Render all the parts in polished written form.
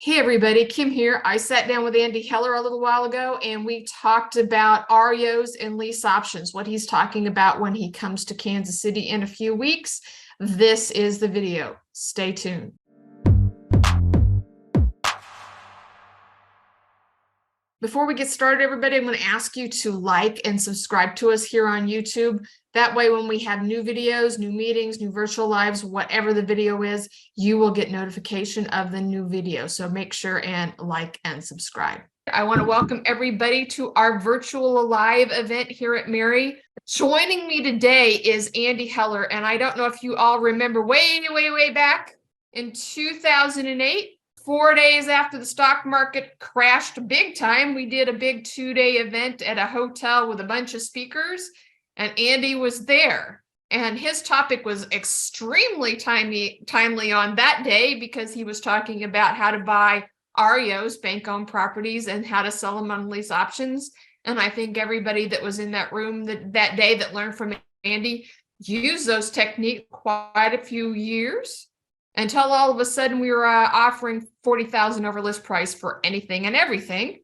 Hey everybody, Kim here. I sat down with Andy Heller a little while ago and we talked about REOs and lease options, what he's talking about when he comes to Kansas City in a few weeks. This is the video. Stay tuned. Before we get started, everybody, I'm going to ask you to like and subscribe to us here on YouTube. That way, when we have new videos, new meetings, new virtual lives, whatever the video is, you will get notification of the new video. So make sure and like and subscribe. I want to welcome everybody to our virtual live event here at MAREI. Joining me today is Andy Heller, and I don't know if you all remember way back in 2008. 4 days after the stock market crashed big time, we did a big 2-day event at a hotel with a bunch of speakers, and Andy was there. And his topic was extremely timely on that day because he was talking about how to buy REOs, bank-owned properties, and how to sell them on lease options. And I think everybody that was in that room that day that learned from Andy used those techniques quite a few years, until all of a sudden we were offering $40,000 over list price for anything and everything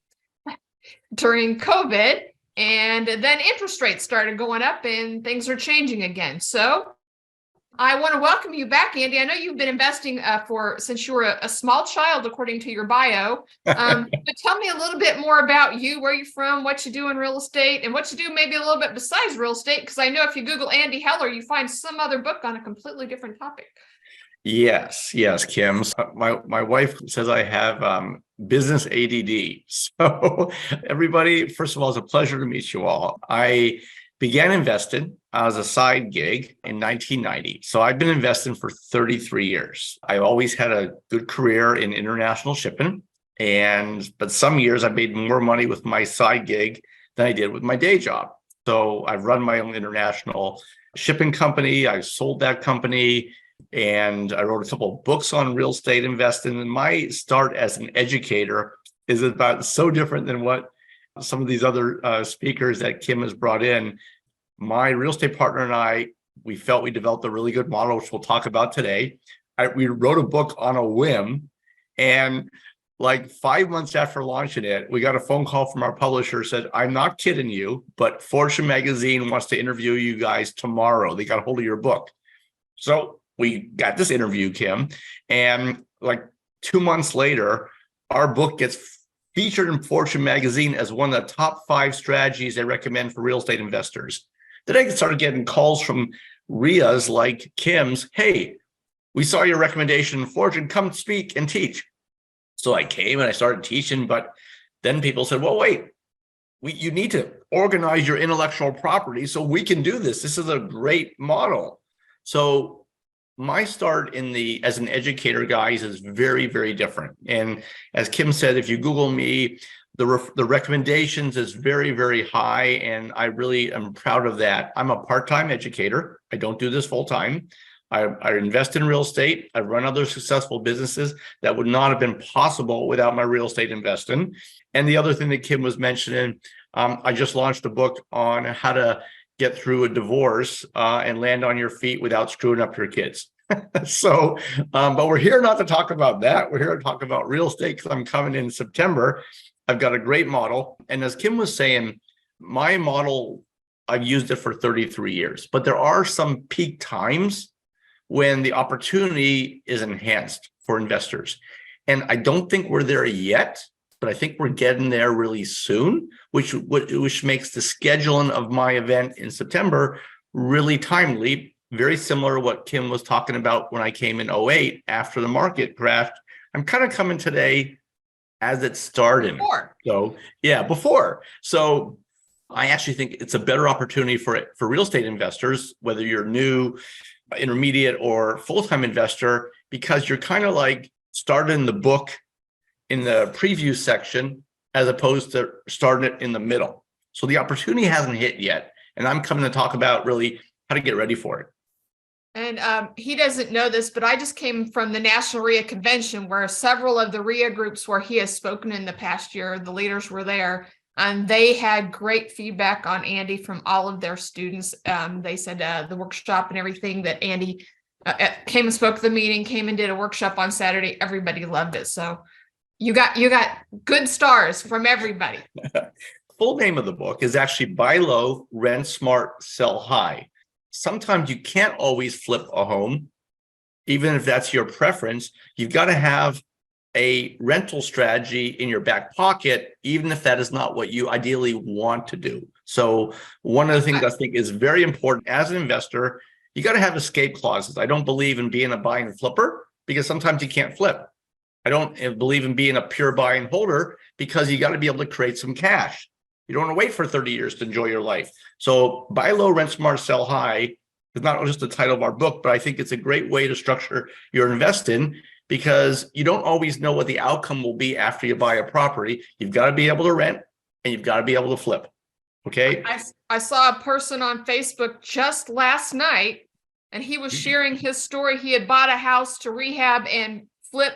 during COVID. And then interest rates started going up and things are changing again. So I want to welcome you back, Andy. I know you've been investing since you were a small child, according to your bio. But tell me a little bit more about you, where you're from, what you do in real estate, and what you do maybe a little bit besides real estate. Because I know if you Google Andy Heller, you find some other book on a completely different topic. Yes, Kim. So my wife says I have business ADD. So everybody, first of all, it's a pleasure to meet you all. I began investing as a side gig in 1990. So I've been investing for 33 years. I've always had a good career in international shipping. But some years I made more money with my side gig than I did with my day job. So I've run my own international shipping company. I sold that company. And I wrote a couple of books on real estate investing. And my start as an educator is about so different than what some of these other speakers that Kim has brought in. My real estate partner and I, we felt we developed a really good model, which we'll talk about today. We wrote a book on a whim. And like 5 months after launching it, we got a phone call from our publisher, said, "I'm not kidding you, but Fortune magazine wants to interview you guys tomorrow. They got a hold of your book." So we got this interview, Kim, and like 2 months later, our book gets featured in Fortune magazine as one of the top 5 strategies they recommend for real estate investors. Then I started getting calls from REIAs like Kim's, "Hey, we saw your recommendation in Fortune, come speak and teach." So I came and I started teaching, but then people said, "Well, wait, you need to organize your intellectual property so we can do this. This is a great model." So my start as an educator, guys, is very different. And as Kim said, if you Google me, the recommendations is very high, and I really am proud of that. I'm a part-time educator. I don't do this full-time. I invest in real estate. I run other successful businesses that would not have been possible without my real estate investing. And the other thing that Kim was mentioning, I just launched a book on how to get through a divorce and land on your feet without screwing up your kids. So, but we're here not to talk about that. We're here to talk about real estate because I'm coming in September. I've got a great model. And as Kim was saying, my model, I've used it for 33 years, but there are some peak times when the opportunity is enhanced for investors. And I don't think we're there yet, but I think we're getting there really soon, which makes the scheduling of my event in September really timely, very similar to what Kim was talking about when I came in 2008 after the market crashed. I'm kind of coming today as it started. Before. So I actually think it's a better opportunity for real estate investors, whether you're new, intermediate, or full-time investor, because you're kind of like starting the book in the preview section as opposed to starting it in the middle. So the opportunity hasn't hit yet. And I'm coming to talk about really how to get ready for it. And he doesn't know this, but I just came from the National REIA Convention where several of the REIA groups where he has spoken in the past year, the leaders were there, and they had great feedback on Andy from all of their students. They said the workshop and everything that Andy came and spoke at the meeting, came and did a workshop on Saturday. Everybody loved it. So You got good stars from everybody. Full name of the book is actually Buy Low, Rent Smart, Sell High. Sometimes you can't always flip a home, even if that's your preference. You've got to have a rental strategy in your back pocket, even if that is not what you ideally want to do. So one of the things I think is very important as an investor, you got to have escape clauses. I don't believe in being a buy and flipper because sometimes you can't flip. I don't believe in being a pure buy and holder because you got to be able to create some cash. You don't want to wait for 30 years to enjoy your life. So Buy Low, Rent Smart, Sell High is not just the title of our book, but I think it's a great way to structure your investing because you don't always know what the outcome will be after you buy a property. You've got to be able to rent and you've got to be able to flip. Okay. I saw a person on Facebook just last night, and he was sharing his story. He had bought a house to rehab and flip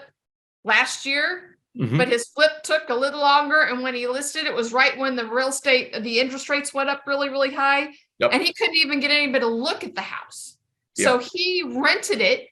last year, but his flip took a little longer. And when he listed, it was right when the interest rates went up really, really high. Yep. And he couldn't even get anybody to look at the house. So he rented it.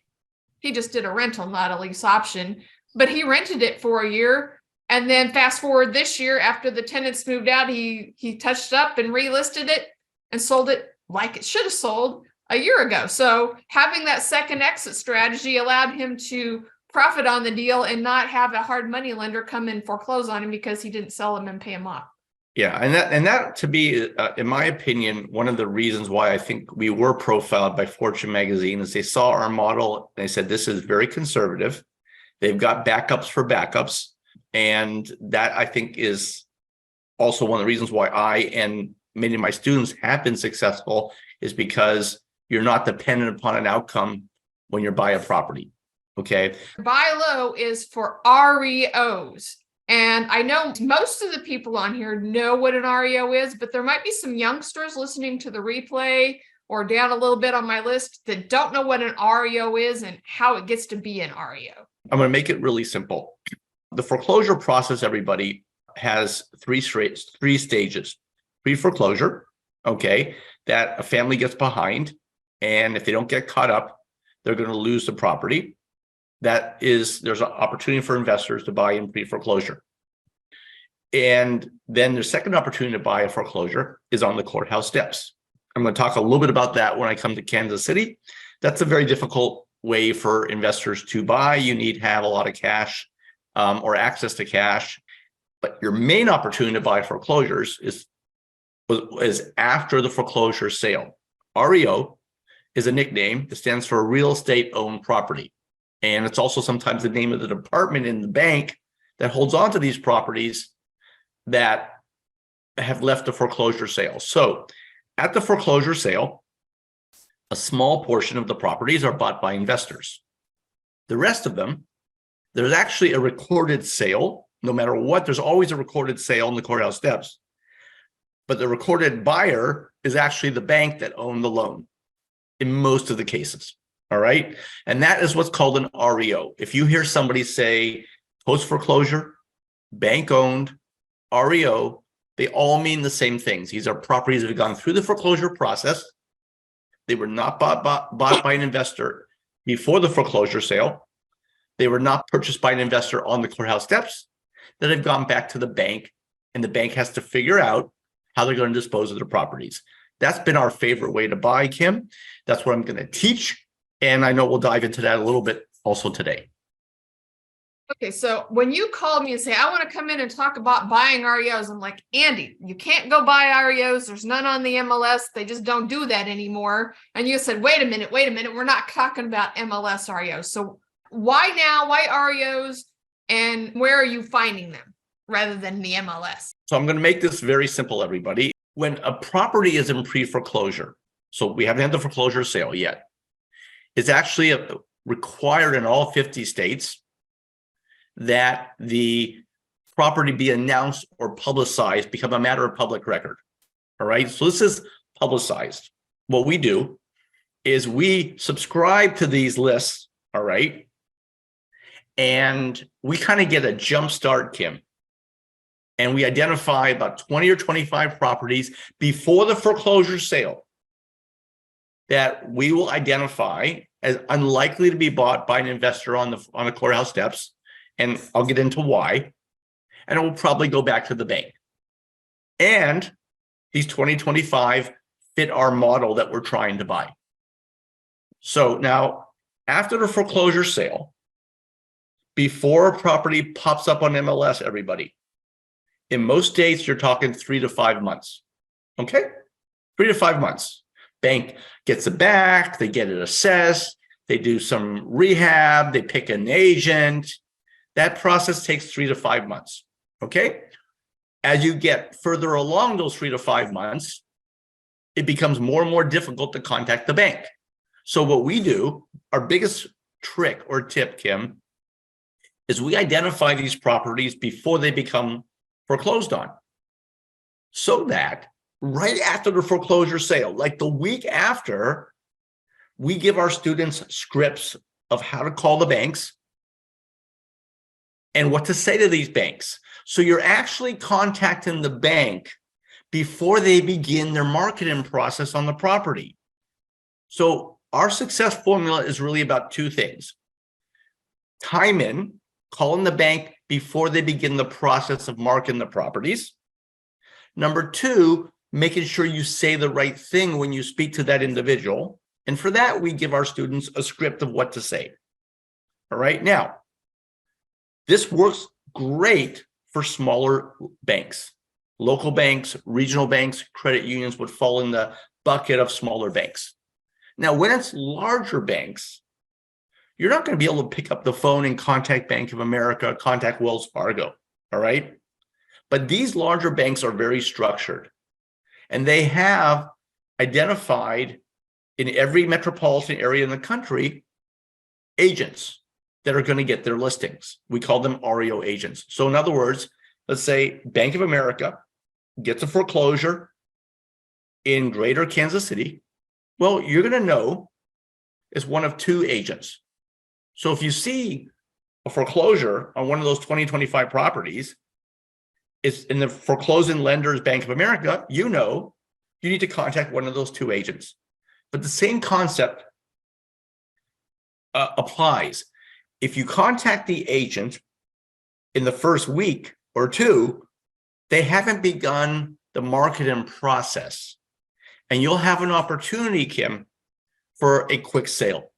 He just did a rental, not a lease option, but he rented it for a year. And then fast forward this year, after the tenants moved out, he touched up and relisted it and sold it like it should have sold a year ago. So having that second exit strategy allowed him to profit on the deal and not have a hard money lender come and foreclose on him because he didn't sell them and pay him off. Yeah, and that to be, in my opinion, one of the reasons why I think we were profiled by Fortune magazine is they saw our model and they said this is very conservative. They've got backups for backups. And that I think is also one of the reasons why I and many of my students have been successful is because you're not dependent upon an outcome when you buy a property. Okay. Buy Low is for REOs. And I know most of the people on here know what an REO is, but there might be some youngsters listening to the replay or down a little bit on my list that don't know what an REO is and how it gets to be an REO. I'm going to make it really simple. The foreclosure process, everybody, has three stages. Pre-foreclosure, okay, that a family gets behind, and if they don't get caught up, they're going to lose the property. There's an opportunity for investors to buy in pre-foreclosure. And then the second opportunity to buy a foreclosure is on the courthouse steps. I'm going to talk a little bit about that when I come to Kansas City. That's a very difficult way for investors to buy. You need to have a lot of cash or access to cash. But your main opportunity to buy foreclosures is after the foreclosure sale. REO is a nickname that stands for real estate owned property. And it's also sometimes the name of the department in the bank that holds on to these properties that have left the foreclosure sale. So at the foreclosure sale, a small portion of the properties are bought by investors. The rest of them, there's actually a recorded sale. No matter what, there's always a recorded sale on the courthouse steps. But the recorded buyer is actually the bank that owned the loan in most of the cases. All right. And that is what's called an REO. If you hear somebody say post foreclosure, bank owned, REO, they all mean the same things. These are properties that have gone through the foreclosure process. They were not bought by an investor before the foreclosure sale. They were not purchased by an investor on the courthouse steps. That have gone back to the bank, and the bank has to figure out how they're going to dispose of their properties. That's been our favorite way to buy, Kim. That's what I'm going to teach. And I know we'll dive into that a little bit also today. Okay, so when you called me and say, I want to come in and talk about buying REOs, I'm like, Andy, you can't go buy REOs. There's none on the MLS. They just don't do that anymore. And you said, wait a minute. We're not talking about MLS REOs. So why now? Why REOs? And where are you finding them rather than the MLS? So I'm going to make this very simple, everybody. When a property is in pre-foreclosure, so we haven't had the foreclosure sale yet, it's actually required in all 50 states that the property be announced or publicized, become a matter of public record. All right. So this is publicized. What we do is we subscribe to these lists. All right. And we kind of get a jump start, Kim. And we identify about 20 or 25 properties before the foreclosure sale that we will identify as unlikely to be bought by an investor on the courthouse steps. And I'll get into why. And it will probably go back to the bank. And these 2025 fit our model that we're trying to buy. So now, after the foreclosure sale, before a property pops up on MLS, everybody, in most states, you're talking 3 to 5 months. Okay? 3 to 5 months. Bank gets it back, they get it assessed, they do some rehab, they pick an agent. That process takes 3 to 5 months. Okay? As you get further along those 3 to 5 months, it becomes more and more difficult to contact the bank. So what we do, our biggest trick or tip, Kim, is we identify these properties before they become foreclosed on. So that right after the foreclosure sale, like the week after, we give our students scripts of how to call the banks and what to say to these banks. So you're actually contacting the bank before they begin their marketing process on the property. So our success formula is really about two things. Time in, calling the bank before they begin the process of marketing the properties. Number two, making sure you say the right thing when you speak to that individual. And for that, we give our students a script of what to say. All right. Now, this works great for smaller banks. Local banks, regional banks, credit unions would fall in the bucket of smaller banks. Now, when it's larger banks, you're not going to be able to pick up the phone and contact Bank of America, contact Wells Fargo. All right. But these larger banks are very structured, and they have identified in every metropolitan area in the country agents that are going to get their listings. We call them REO agents. So in other words, let's say Bank of America gets a foreclosure in greater Kansas City. Well, you're going to know it's one of two agents. So if you see a foreclosure on one of those 2025 properties, it's in the foreclosing lender's Bank of America, you know you need to contact one of those two agents. But the same concept applies. If you contact the agent in the first week or two, they haven't begun the marketing process. And you'll have an opportunity, Kim, for a quick sale.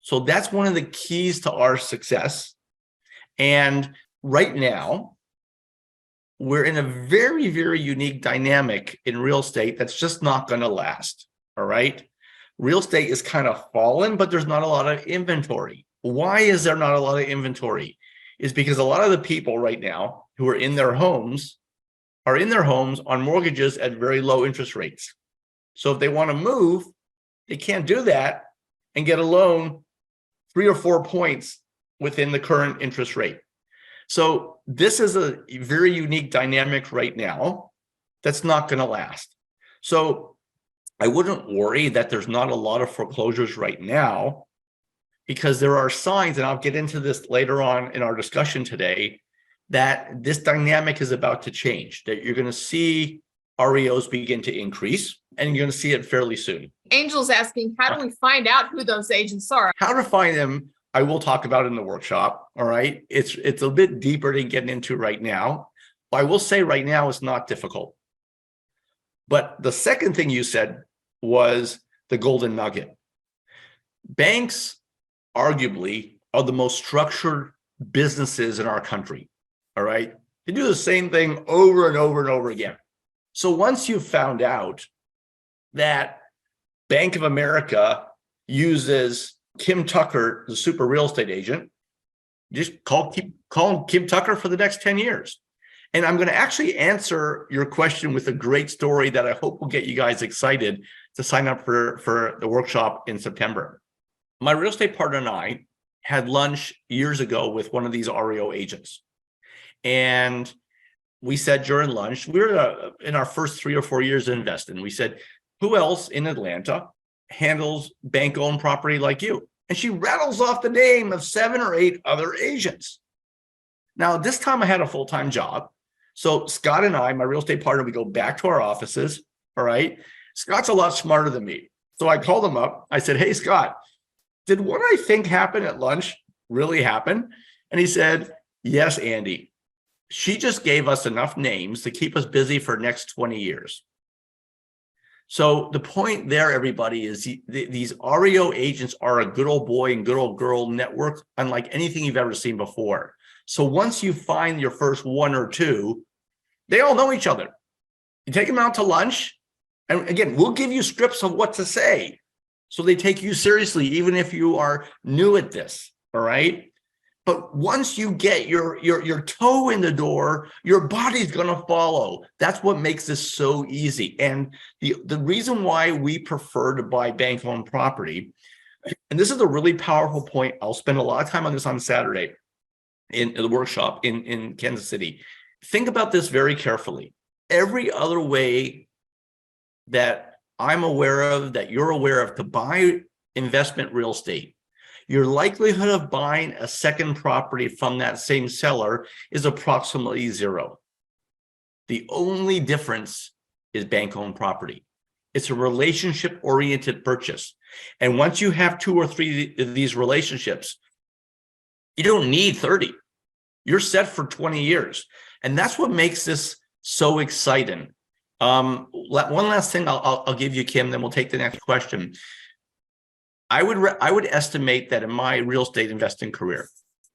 So that's one of the keys to our success. And right now, we're in a very, very unique dynamic in real estate that's just not going to last. All right. Real estate is kind of fallen, but there's not a lot of inventory. Why is there not a lot of inventory? Is because a lot of the people right now who are in their homes on mortgages at very low interest rates. So if they want to move, they can't do that and get a loan 3 or 4 points within the current interest rate. So this is a very unique dynamic right now that's not going to last. So I wouldn't worry that there's not a lot of foreclosures right now, because there are signs, and I'll get into this later on in our discussion today, that this dynamic is about to change, that you're going to see REOs begin to increase, and you're going to see it fairly soon. Angel's asking, how do we find out who those agents are? How to find them, I will talk about in the workshop. All right. It's a bit deeper to get into right now. I will say right now it's not difficult. But the second thing you said was the golden nugget. Banks arguably are the most structured businesses in our country. All right. They do the same thing over and over and over again. So once you've found out that Bank of America uses Kim Tucker, the super real estate agent, just call Kim Tucker for the next 10 years. And I'm going to actually answer your question with a great story that I hope will get you guys excited to sign up for the workshop in September. My real estate partner and I had lunch years ago with one of these REO agents. And we said during lunch, we were in our first 3 or 4 years of investing. We said, who else in Atlanta handles bank-owned property like you? And she rattles off the name of 7 or 8 other agents. Now, this time I had a full-time job. So Scott and I, my real estate partner, we go back to our offices. All right. Scott's a lot smarter than me. So I called him up. I said, hey, Scott, did what I think happened at lunch really happen? And he said, yes, Andy, she just gave us enough names to keep us busy for the next 20 years. So the point there, everybody, is these REO agents are a good old boy and good old girl network unlike anything you've ever seen before. So once you find your first one or two, they all know each other. You take them out to lunch, and again, we'll give you scripts of what to say. So they take you seriously, even if you are new at this, all right? But once you get your toe in the door, your body's going to follow. That's what makes this so easy. And the reason why we prefer to buy bank-owned property, and this is a really powerful point. I'll spend a lot of time on this on Saturday in the workshop in Kansas City. Think about this very carefully. Every other way that I'm aware of, that you're aware of, to buy investment real estate, your likelihood of buying a second property from that same seller is approximately zero. The only difference is bank-owned property. It's a relationship-oriented purchase. And once you have 2 or 3 of these relationships, you don't need 30. You're set for 20 years. And that's what makes this so exciting. One last thing I'll give you, Kim, then we'll take the next question. I would estimate that in my real estate investing career,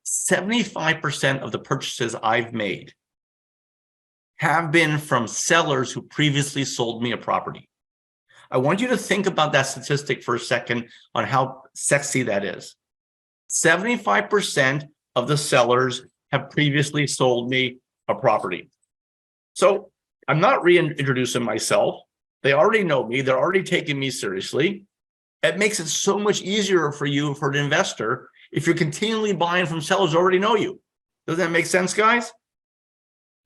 75% of the purchases I've made have been from sellers who previously sold me a property. I want you to think about that statistic for a second on how sexy that is. 75% of the sellers have previously sold me a property. So I'm not reintroducing myself. They already know me. They're already taking me seriously. It makes it so much easier for you, for an investor, if you're continually buying from sellers who already know you. Does that make sense, guys?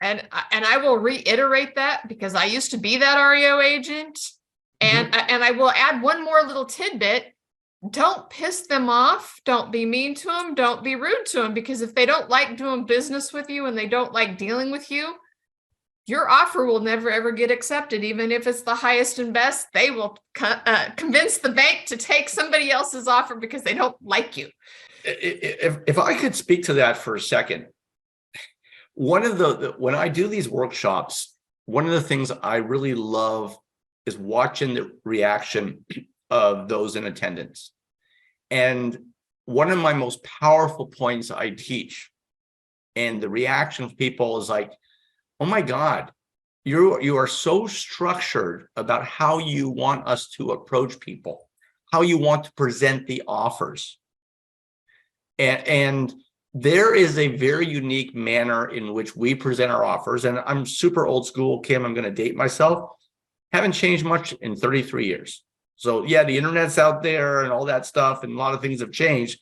And I will reiterate that because I used to be that REO agent. And I will add one more little tidbit. Don't piss them off. Don't be mean to them. Don't be rude to them, because if they don't like doing business with you and they don't like dealing with you, your offer will never, ever get accepted. Even if it's the highest and best, they will convince the bank to take somebody else's offer because they don't like you. If I could speak to that for a second, when I do these workshops, one of the things I really love is watching the reaction of those in attendance. And one of my most powerful points I teach, and the reaction of people is like, oh my God, you are so structured about how you want us to approach people, how you want to present the offers. And there is a very unique manner in which we present our offers. And I'm super old school, Kim, I'm going to date myself. Haven't changed much in 33 years. So yeah, the internet's out there and all that stuff, and a lot of things have changed,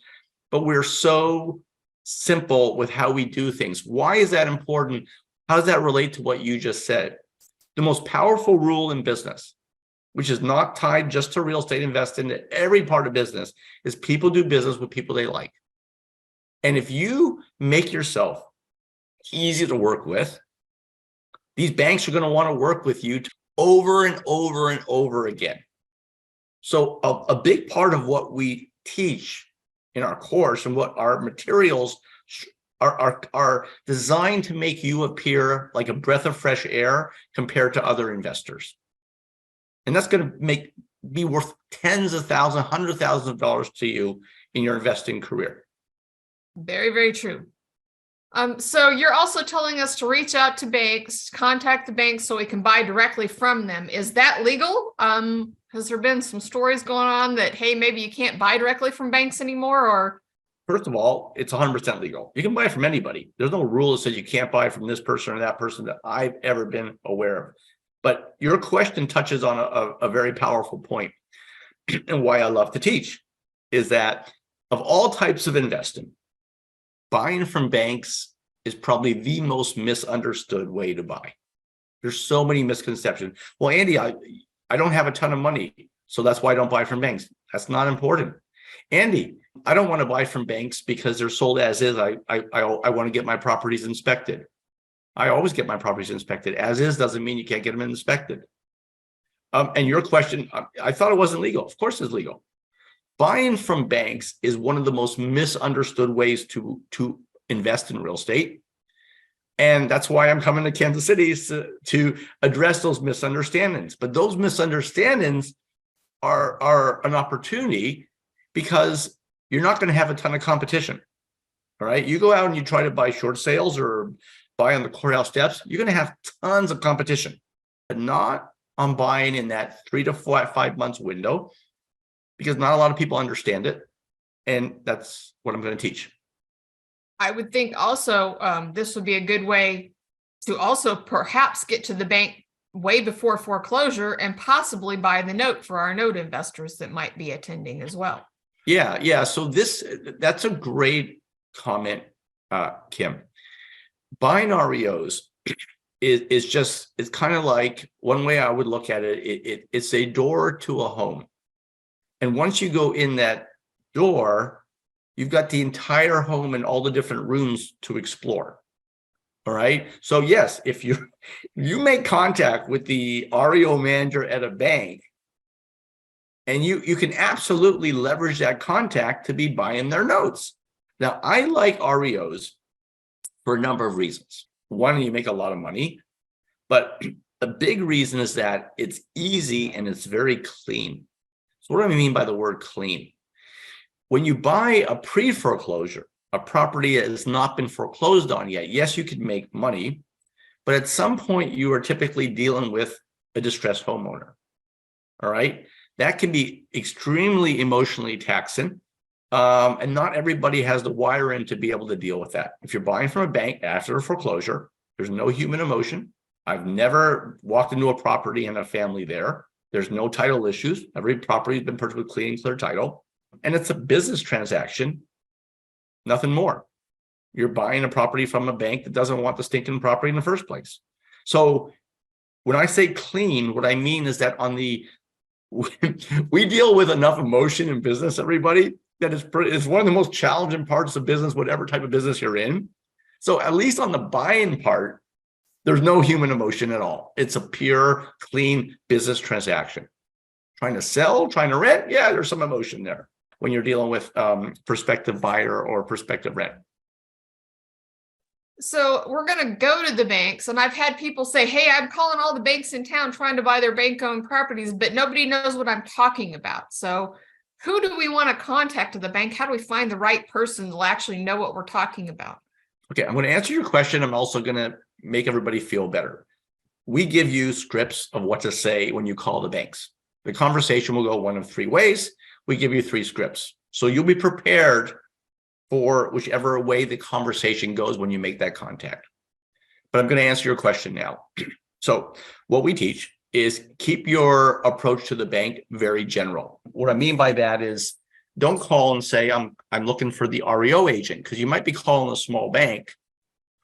but we're so simple with how we do things. Why is that important? How does that relate to what you just said? The most powerful rule in business, which is not tied just to real estate investing, to every part of business, is people do business with people they like. And if you make yourself easy to work with, these banks are going to want to work with you over and over and over again. So a big part of what we teach in our course and what our materials are designed to make you appear like a breath of fresh air compared to other investors. And that's going to be worth tens of thousands, hundreds of thousands of dollars to you in your investing career. Very, very true. So you're also telling us to reach out to banks, contact the banks so we can buy directly from them. Is that legal? Has there been some stories going on that, hey, maybe you can't buy directly from banks anymore? Or first of all, it's 100% legal. You can buy from anybody. There's no rule that says you can't buy from this person or that person that I've ever been aware of. But your question touches on a very powerful point. And why I love to teach is that of all types of investing, buying from banks is probably the most misunderstood way to buy. There's so many misconceptions. Well, Andy, I don't have a ton of money, so that's why I don't buy from banks. That's not important. Andy, I don't want to buy from banks because they're sold as is. I want to get my properties inspected. I always get my properties inspected. As is doesn't mean you can't get them inspected. And your question, I thought it wasn't legal. Of course it's legal. Buying from banks is one of the most misunderstood ways to invest in real estate. And that's why I'm coming to Kansas City to address those misunderstandings. But those misunderstandings are an opportunity because you're not going to have a ton of competition. All right. You go out and you try to buy short sales or buy on the courthouse steps, you're going to have tons of competition, but not on buying in that 3 to 5 months window, because not a lot of people understand it. And that's what I'm going to teach. I would think also this would be a good way to also perhaps get to the bank way before foreclosure and possibly buy the note for our note investors that might be attending as well. Yeah. So that's a great comment, Kim. Buying REOs it's kind of like, one way I would look at it, it's a door to a home. And once you go in that door, you've got the entire home and all the different rooms to explore. All right. So yes, if you make contact with the REO manager at a bank, and you can absolutely leverage that contact to be buying their notes. Now, I like REOs for a number of reasons. One, you make a lot of money, but a big reason is that it's easy and it's very clean. So what do I mean by the word clean? When you buy a pre-foreclosure, a property that has not been foreclosed on yet, yes, you can make money, but at some point you are typically dealing with a distressed homeowner. All right. That can be extremely emotionally taxing. And not everybody has the wiring to be able to deal with that. If you're buying from a bank after a foreclosure, there's no human emotion. I've never walked into a property and a family there. There's no title issues. Every property has been purchased with clean and clear title. And it's a business transaction, nothing more. You're buying a property from a bank that doesn't want the stinking property in the first place. So when I say clean, what I mean is that we deal with enough emotion in business, everybody, that it's one of the most challenging parts of business, whatever type of business you're in. So at least on the buying part, there's no human emotion at all. It's a pure, clean business transaction. Trying to sell, trying to rent, yeah, there's some emotion there when you're dealing with prospective buyer or prospective rent. So we're going to go to the banks, and I've had people say, hey, I'm calling all the banks in town trying to buy their bank-owned properties, but nobody knows what I'm talking about. So who do we want to contact at the bank? How do we find the right person to actually know what we're talking about? Okay, I'm going to answer your question. I'm also going to make everybody feel better. We give you scripts of what to say when you call the banks. The conversation will go one of 3 ways. We give you 3 scripts. So you'll be prepared for whichever way the conversation goes when you make that contact. But I'm going to answer your question now. So what we teach is keep your approach to the bank very general. What I mean by that is don't call and say, I'm looking for the REO agent, because you might be calling a small bank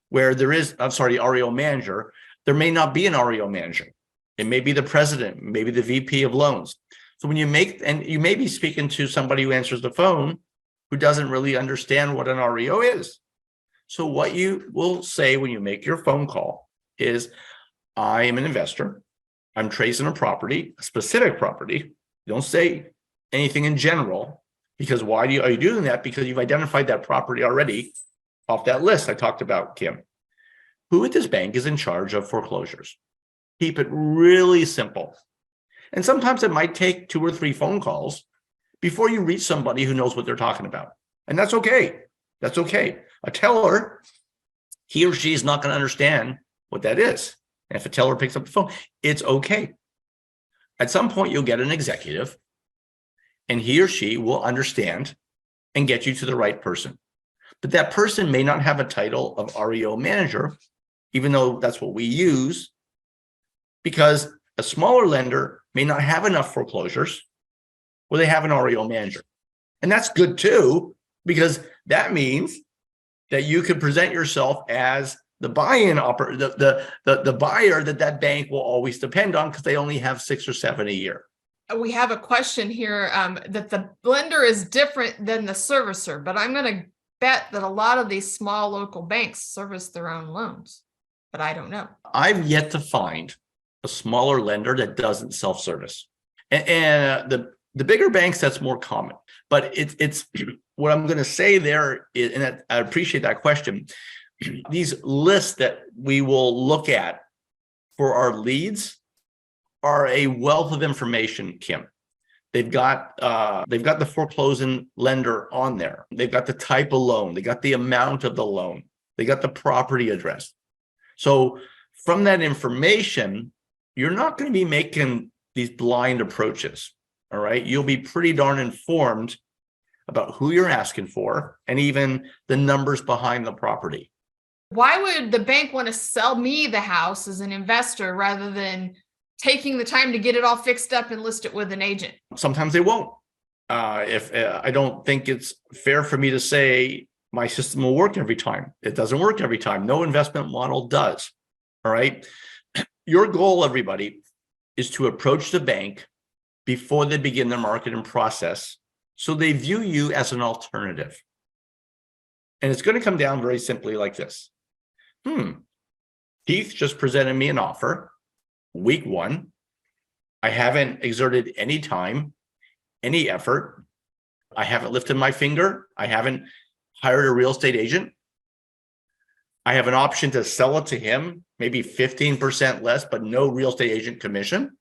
where there is, REO manager. There may not be an REO manager. It may be the president, maybe the VP of loans. So when you may be speaking to somebody who answers the phone who doesn't really understand what an REO is. So what you will say when you make your phone call is, I am an investor. I'm tracing a property, a specific property. Don't say anything in general, because are you doing that? Because you've identified that property already off that list I talked about, Kim. Who at this bank is in charge of foreclosures? Keep it really simple. And sometimes it might take 2 or 3 phone calls before you reach somebody who knows what they're talking about. And that's okay. That's okay. A teller, he or she is not going to understand what that is. And if a teller picks up the phone, it's okay. At some point, you'll get an executive, and he or she will understand and get you to the right person. But that person may not have a title of REO manager, even though that's what we use, because a smaller lender may not have enough foreclosures where they have an REO manager. And that's good too, because that means that you can present yourself as the buy-in the buyer that bank will always depend on, because they only have 6 or 7 a year. We have a question here that the lender is different than the servicer, but I'm going to bet that a lot of these small local banks service their own loans, but I don't know. I've yet to find a smaller lender that doesn't self-service. And The bigger banks, that's more common, but it's what I'm going to say there is, and I appreciate that question. These lists that we will look at for our leads are a wealth of information, Kim. They've got the foreclosing lender on there. They've got the type of loan. They got the amount of the loan. They got the property address. So from that information, you're not going to be making these blind approaches. All right. You'll be pretty darn informed about who you're asking for and even the numbers behind the property. Why would the bank want to sell me the house as an investor rather than taking the time to get it all fixed up and list it with an agent? Sometimes they won't. If I don't think it's fair for me to say my system will work every time. It doesn't work every time. No investment model does. All right. Your goal, everybody, is to approach the bank before they begin their marketing process, so they view you as an alternative. And it's going to come down very simply like this. Keith just presented me an offer, week 1. I haven't exerted any time, any effort. I haven't lifted my finger. I haven't hired a real estate agent. I have an option to sell it to him, maybe 15% less, but no real estate agent commission.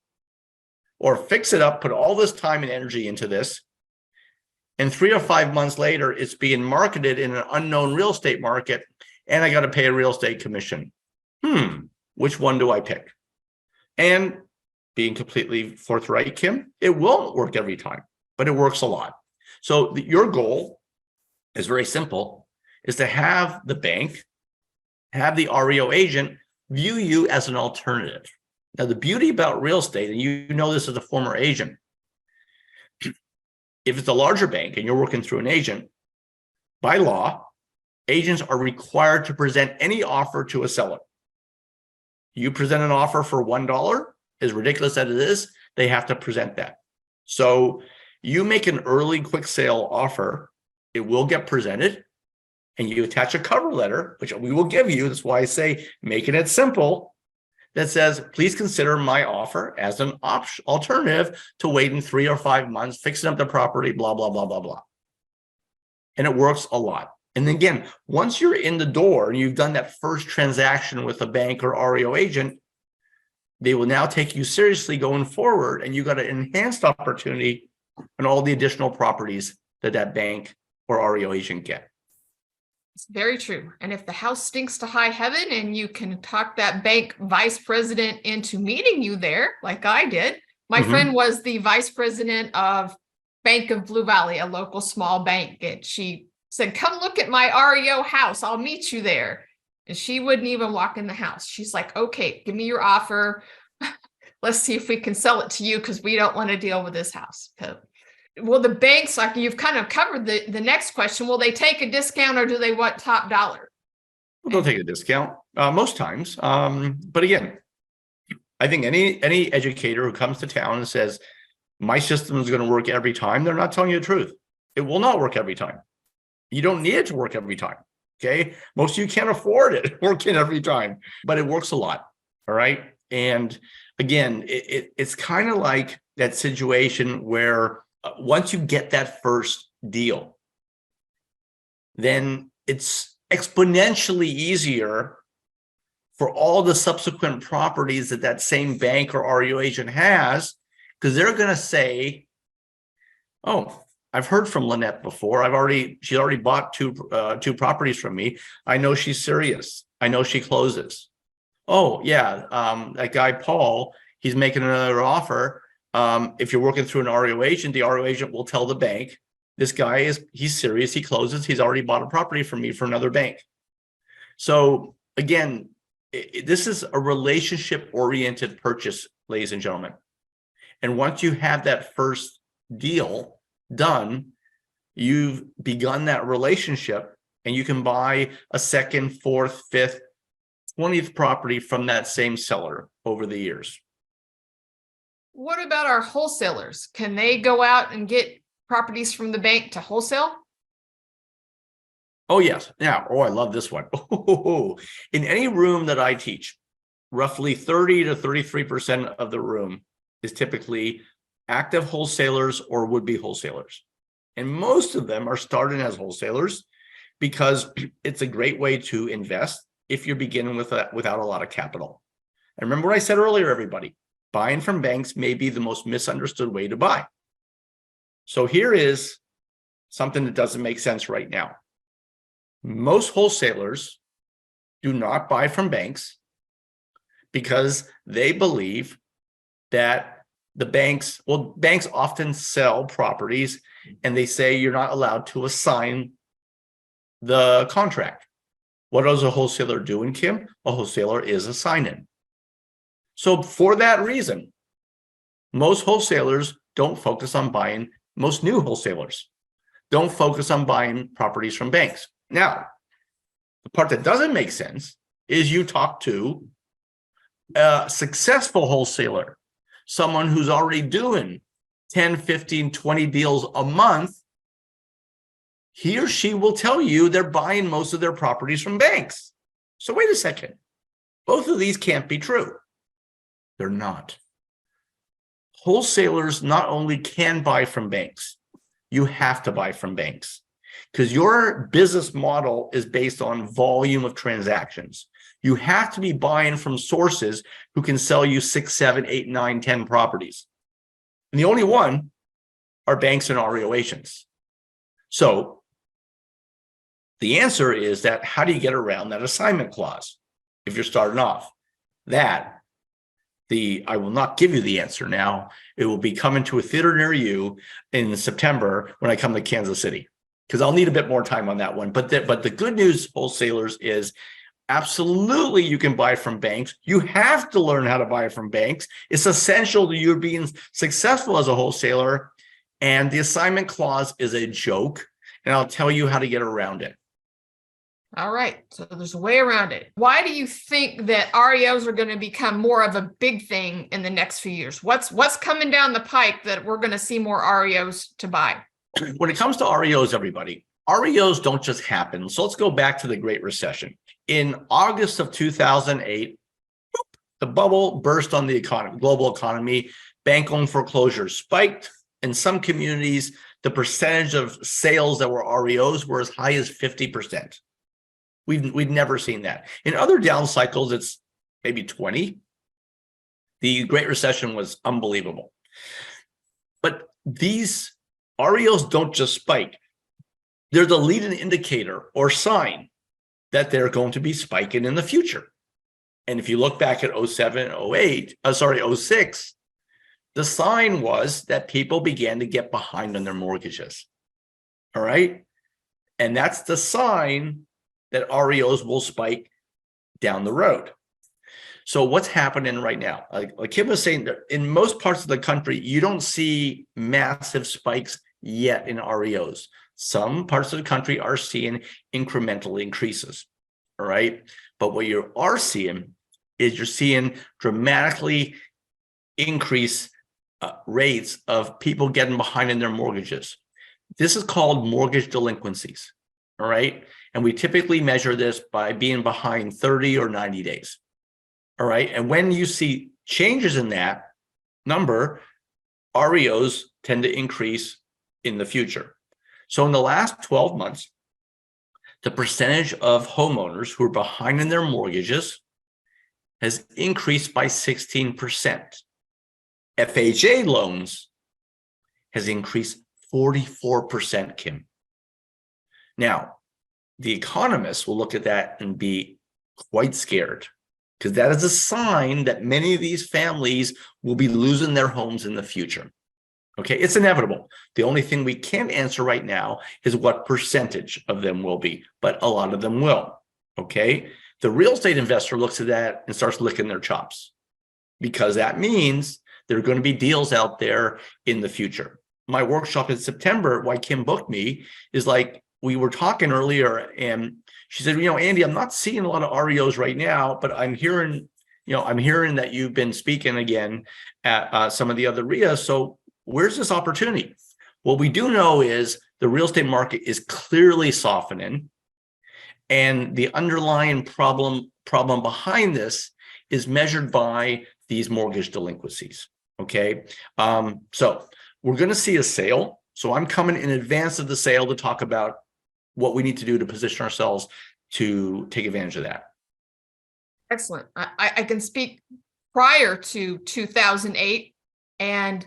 Or fix it up, put all this time and energy into this, and 3 or 5 months later, it's being marketed in an unknown real estate market, and I got to pay a real estate commission. Which one do I pick? And being completely forthright, Kim, it won't work every time, but it works a lot. So your goal is very simple, is to have the bank, have the REO agent view you as an alternative. Now, the beauty about real estate, and you know this as a former agent, if it's a larger bank and you're working through an agent, by law, agents are required to present any offer to a seller. You present an offer for $1, as ridiculous as it is, they have to present that. So you make an early quick sale offer, it will get presented, and you attach a cover letter, which we will give you. That's why I say making it simple, that says, please consider my offer as an alternative to waiting 3 or 5 months, fixing up the property, blah, blah, blah, blah, blah. And it works a lot. And again, once you're in the door and you've done that first transaction with a bank or REO agent, they will now take you seriously going forward, and you got an enhanced opportunity on all the additional properties that bank or REO agent get. It's very true. And if the house stinks to high heaven and you can talk that bank vice president into meeting you there, like I did. My friend was the vice president of Bank of Blue Valley, a local small bank. And she said, come look at my REO house. I'll meet you there. And she wouldn't even walk in the house. She's like, okay, give me your offer. Let's see if we can sell it to you, because we don't want to deal with this house. Well, the banks, like you've kind of covered the next question, will they take a discount or do they want top dollar? Well, they'll take a discount most times. But again, I think any educator who comes to town and says, my system is going to work every time, they're not telling you the truth. It will not work every time. You don't need it to work every time. Okay. Most of you can't afford it working every time, but it works a lot. All right. And again, it's kind of like that situation where once you get that first deal, then it's exponentially easier for all the subsequent properties that same bank or REO agent has, because they're going to say, oh, I've heard from Lynette before. She's already bought two properties from me. I know she's serious. I know she closes. Oh yeah, that guy Paul, he's making another offer. If you're working through an REO agent, the REO agent will tell the bank, this guy he's serious. He closes. He's already bought a property from me for another bank. So again, this is a relationship-oriented purchase, ladies and gentlemen. And once you have that first deal done, you've begun that relationship, and you can buy a second, fourth, fifth, 20th property from that same seller over the years. What about our wholesalers? Can they go out and get properties from the bank to wholesale? Oh, yes. Now, I love this one. In any room that I teach, roughly 30 to 33% of the room is typically active wholesalers or would-be wholesalers. And most of them are starting as wholesalers because it's a great way to invest if you're beginning without a lot of capital. And remember what I said earlier, everybody, buying from banks may be the most misunderstood way to buy. So here is something that doesn't make sense right now. Most wholesalers do not buy from banks because they believe that the banks often sell properties and they say you're not allowed to assign the contract. What does a wholesaler do, Kim? A wholesaler is assigning. So for that reason, most wholesalers don't focus on buying, most new wholesalers don't focus on buying properties from banks. Now, the part that doesn't make sense is you talk to a successful wholesaler, someone who's already doing 10, 15, 20 deals a month. He or she will tell you they're buying most of their properties from banks. So wait a second. Both of these can't be true. They're not. Wholesalers not only can buy from banks, you have to buy from banks because your business model is based on volume of transactions. You have to be buying from sources who can sell you 6, 7, 8, 9, 10 properties. And the only one are banks and REO agents. So the answer is that how do you get around that assignment clause if you're starting off? I will not give you the answer now. It will be coming to a theater near you in September when I come to Kansas City, because I'll need a bit more time on that one. But the good news, wholesalers, is absolutely you can buy from banks. You have to learn how to buy from banks. It's essential to you being successful as a wholesaler. And the assignment clause is a joke, and I'll tell you how to get around it. All right, so there's a way around it. Why do you think that REOs are going to become more of a big thing in the next few years? What's coming down the pike that we're going to see more REOs to buy? When it comes to REOs, everybody, REOs don't just happen. So let's go back to the Great Recession. In August of 2008, the bubble burst on the economy, global economy. Bank-owned foreclosures spiked. In some communities, the percentage of sales that were REOs were as high as 50%. We'd never seen that. In other down cycles, it's maybe 20. The Great Recession was unbelievable. But these REOs don't just spike. They're the leading indicator or sign that they're going to be spiking in the future. And if you look back at 06, the sign was that people began to get behind on their mortgages. All right. And that's the sign that REOs will spike down the road. So what's happening right now? Like Kim was saying, in most parts of the country, you don't see massive spikes yet in REOs. Some parts of the country are seeing incremental increases, all right? But what you are seeing is you're seeing dramatically increased rates of people getting behind in their mortgages. This is called mortgage delinquencies, all right? And we typically measure this by being behind 30 or 90 days. All right. And when you see changes in that number, REOs tend to increase in the future. So in the last 12 months, the percentage of homeowners who are behind in their mortgages has increased by 16%. FHA loans has increased 44%, Kim. Now, the economists will look at that and be quite scared because that is a sign that many of these families will be losing their homes in the future. Okay, it's inevitable. The only thing we can't answer right now is what percentage of them will be, but a lot of them will. Okay, the real estate investor looks at that and starts licking their chops because that means there are going to be deals out there in the future. My workshop in September, why Kim booked me, is like, we were talking earlier and she said, Andy, I'm not seeing a lot of REOs right now, but I'm hearing that you've been speaking again at some of the other REIAs. So where's this opportunity? What we do know is the real estate market is clearly softening, and the underlying problem behind this is measured by these mortgage delinquencies. Okay. So we're going to see a sale. So I'm coming in advance of the sale to talk about what we need to do to position ourselves to take advantage of that. Excellent. I can speak prior to 2008. And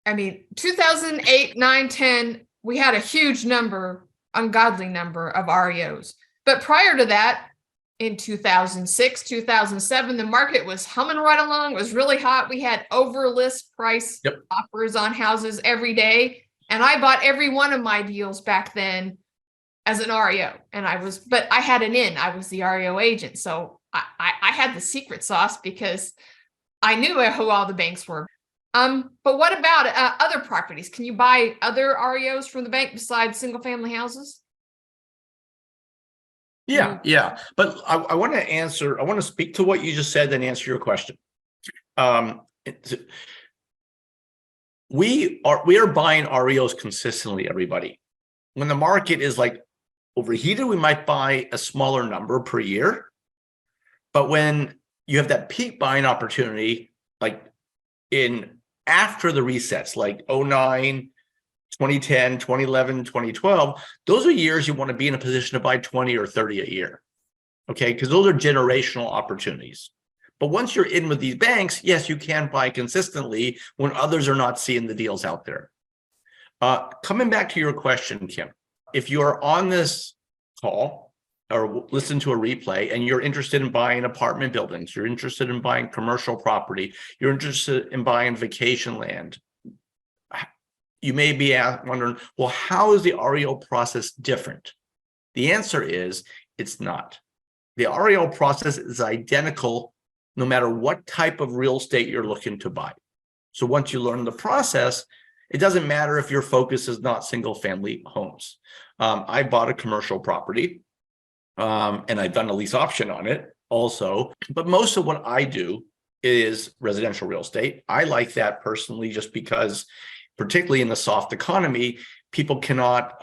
I mean, 2008, 9, 10, we had a huge number, ungodly number of REOs. But prior to that, in 2006, 2007, the market was humming right along. It was really hot. We had over list price offers on houses every day. And I bought every one of my deals back then as an REO. And but I had an in, I was the REO agent. So I had the secret sauce because I knew who all the banks were. But what about other properties? Can you buy other REOs from the bank besides single family houses? Yeah. But I want to speak to what you just said and answer your question. We are buying REOs consistently, everybody. When the market is like overheated, we might buy a smaller number per year. But when you have that peak buying opportunity, like after the resets, like 09, 2010, 2011, 2012, those are years you want to be in a position to buy 20 or 30 a year. Okay, because those are generational opportunities. But once you're in with these banks, yes, you can buy consistently when others are not seeing the deals out there. Coming back to your question, Kim, if you are on this call or listen to a replay and you're interested in buying apartment buildings, you're interested in buying commercial property, you're interested in buying vacation land, you may be wondering, well, how is the REO process different? The answer is it's not. The REO process is identical no matter what type of real estate you're looking to buy. So once you learn the process, it doesn't matter if your focus is not single family homes. I bought a commercial property and I've done a lease option on it also. But most of what I do is residential real estate. I like that personally just because, particularly in the soft economy, people cannot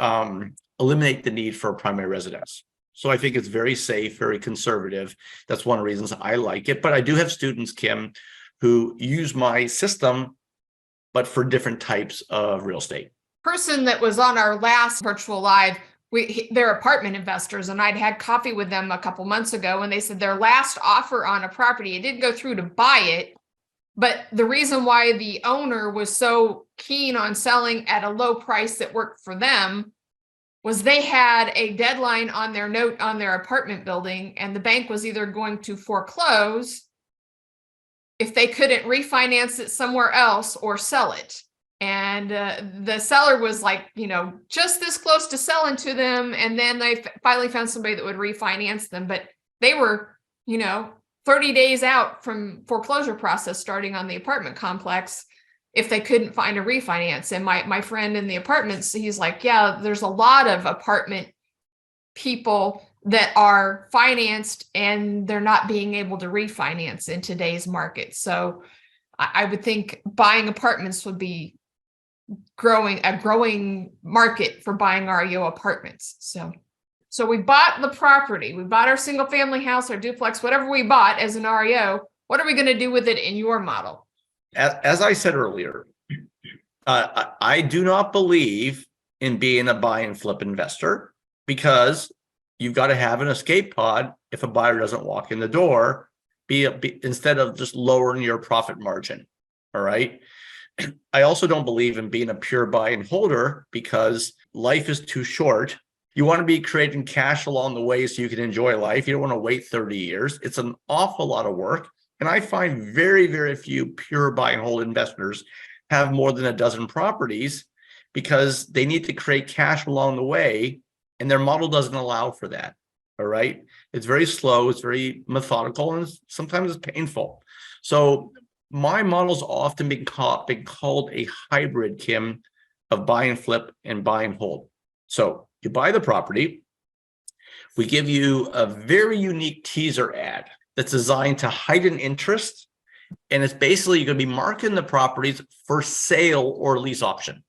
eliminate the need for a primary residence. So I think it's very safe, very conservative. That's one of the reasons I like it. But I do have students, Kim, who use my system, but for different types of real estate. Person that was on our last virtual live, they're apartment investors, and I'd had coffee with them a couple months ago, and they said their last offer on a property, it didn't go through to buy it, but the reason why the owner was so keen on selling at a low price that worked for them was they had a deadline on their note on their apartment building, and the bank was either going to foreclose if they couldn't refinance it somewhere else or sell it. And the seller was like, just this close to selling to them. And then they finally found somebody that would refinance them. But they were, 30 days out from foreclosure process starting on the apartment complex if they couldn't find a refinance. And my friend in the apartments, he's like, yeah, there's a lot of apartment people that are financed and they're not being able to refinance in today's market. So I would think buying apartments would be a growing market for buying REO apartments. So we bought the property, we bought our single family house, our duplex, whatever we bought as an REO. What are we going to do with it in your model? As I said earlier, I do not believe in being a buy and flip investor because you've got to have an escape pod if a buyer doesn't walk in the door, instead of just lowering your profit margin. All right. I also don't believe in being a pure buy and holder because life is too short. You want to be creating cash along the way so you can enjoy life. You don't want to wait 30 years. It's an awful lot of work. And I find very, very few pure buy and hold investors have more than a dozen properties because they need to create cash along the way. And their model doesn't allow for that. All right. It's very slow. It's very methodical. And sometimes it's painful. So my model's often been called a hybrid, Kim, of buy and flip and buy and hold. So you buy the property. We give you a very unique teaser ad that's designed to heighten interest. And it's basically you're going to be marketing the properties for sale or lease option.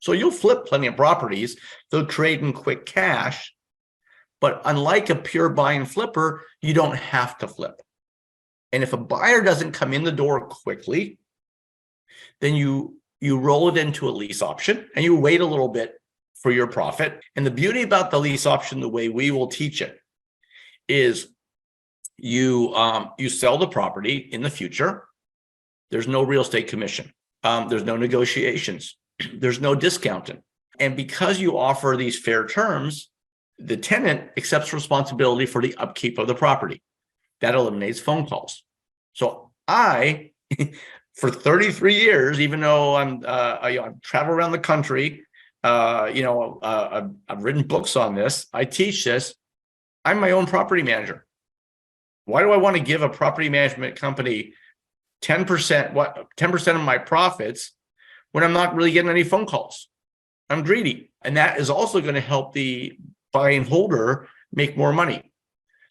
So you'll flip plenty of properties. They'll trade in quick cash. But unlike a pure buy and flipper, you don't have to flip. And if a buyer doesn't come in the door quickly, Then you roll it into a lease option and you wait a little bit for your profit. And the beauty about the lease option, the way we will teach it, is you sell the property in the future. There's no real estate commission. There's no negotiations. There's no discounting. And because you offer these fair terms, the tenant accepts responsibility for the upkeep of the property. That eliminates phone calls. So I, for 33 years, even though I've traveled around the country, I've written books on this, I teach this, I'm my own property manager. Why do I want to give a property management company 10% of my profits when I'm not really getting any phone calls? I'm greedy. And that is also going to help the buy and holder make more money.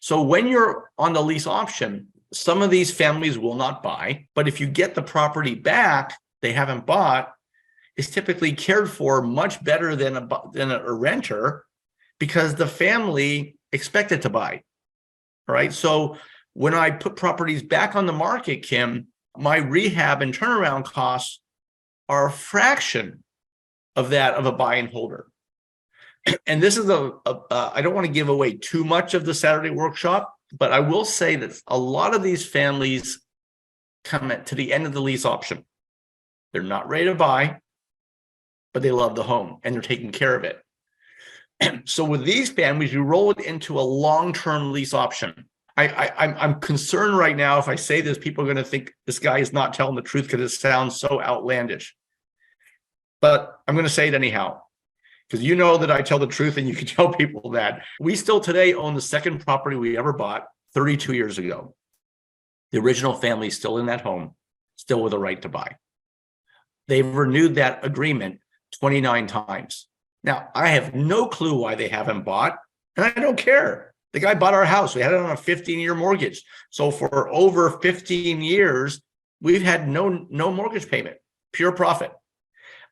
So when you're on the lease option, some of these families will not buy, but if you get the property back they haven't bought, it's typically cared for much better than a renter, because the family expected to buy. All right. So when I put properties back on the market, Kim, my rehab and turnaround costs are a fraction of that of a buy and holder. And this is I don't want to give away too much of the Saturday workshop, but I will say that a lot of these families come to the end of the lease option. They're not ready to buy, but they love the home and they're taking care of it. So with these families, you roll it into a long-term lease option. I'm concerned right now, if I say this, people are going to think this guy is not telling the truth because it sounds so outlandish. But I'm going to say it anyhow, because you know that I tell the truth, and you can tell people that. We still today own the second property we ever bought 32 years ago. The original family is still in that home, still with a right to buy. They've renewed that agreement 29 times. Now, I have no clue why they haven't bought, and I don't care. The guy bought our house. We had it on a 15-year mortgage. So for over 15 years, we've had no mortgage payment, pure profit.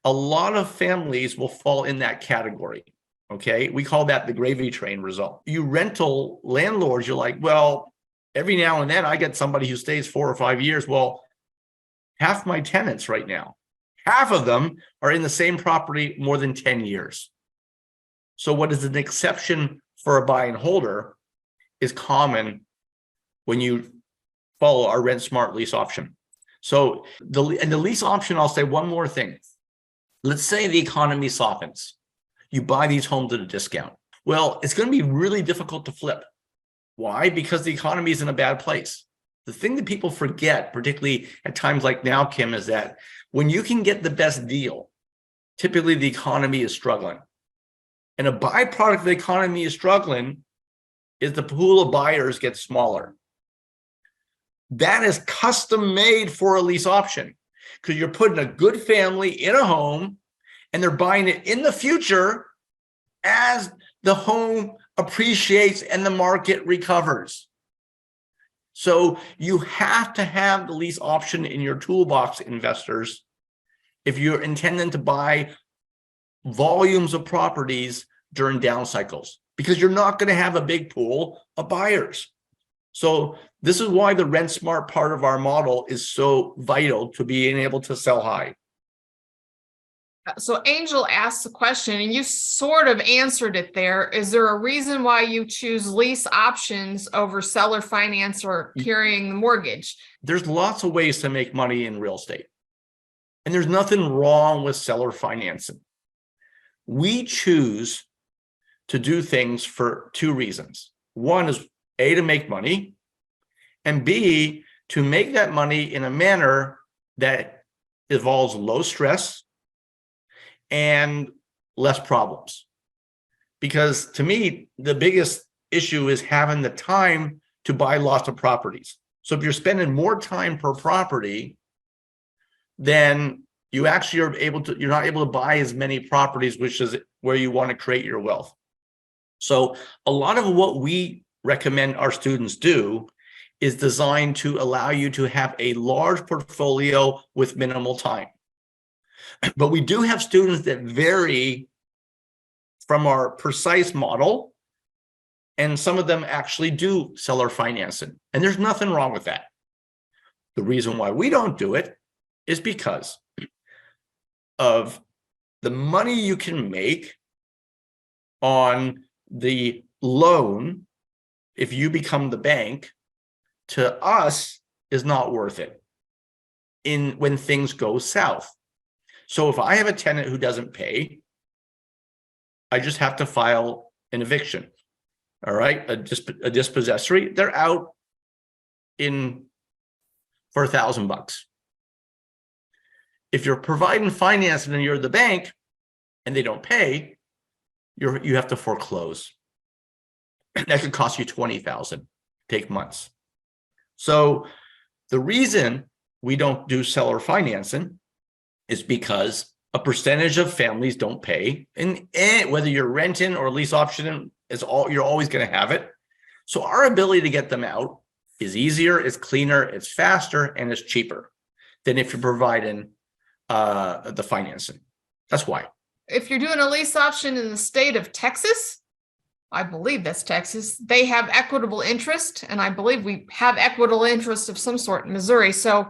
A lot of families will fall in that category. Okay. We call that the gravy train result. You rental landlords, you're like, well, every now and then I get somebody who stays 4 or 5 years. Well, half my tenants right now, half of them are in the same property more than 10 years. So what is an exception for a buy and holder is common when you follow our Rent Smart lease option. So the lease option, I'll say one more thing. Let's say the economy softens. You buy these homes at a discount. Well, it's going to be really difficult to flip. Why? Because the economy is in a bad place. The thing that people forget, particularly at times like now, Kim, is that when you can get the best deal, typically the economy is struggling. And a byproduct of the economy is struggling is the pool of buyers gets smaller. That is custom made for a lease option, because you're putting a good family in a home and they're buying it in the future as the home appreciates and the market recovers. So you have to have the lease option in your toolbox, investors, if you're intending to buy volumes of properties during down cycles, because you're not going to have a big pool of buyers. So this is why the Rent Smart part of our model is so vital to being able to sell high. So Angel asked the question, and you sort of answered it there. Is there a reason why you choose lease options over seller finance or carrying the mortgage? There's lots of ways to make money in real estate, and there's nothing wrong with seller financing. We choose to do things for two reasons. One is A, to make money, and B, to make that money in a manner that involves low stress and less problems. Because to me, the biggest issue is having the time to buy lots of properties. So if you're spending more time per property, then you actually you're not able to buy as many properties, which is where you want to create your wealth. So a lot of what we recommend our students do is designed to allow you to have a large portfolio with minimal time. But we do have students that vary from our precise model, and some of them actually do seller financing, and there's nothing wrong with that. The reason why we don't do it is because of the money you can make on the loan if you become the bank to us is not worth it when things go south. So if I have a tenant who doesn't pay, I just have to file an eviction. All right, a dispossessory. They're out for $1,000. If you're providing financing and you're the bank and they don't pay, you have to foreclose. That could cost you $20,000, take months. So the reason we don't do seller financing is because a percentage of families don't pay, and whether you're renting or lease option, you're always going to have it. So our ability to get them out is easier, it's cleaner, it's faster, and it's cheaper than if you're providing the financing. That's why. If you're doing a lease option in the state of Texas, I believe that's Texas, they have equitable interest, and I believe we have equitable interest of some sort in Missouri. So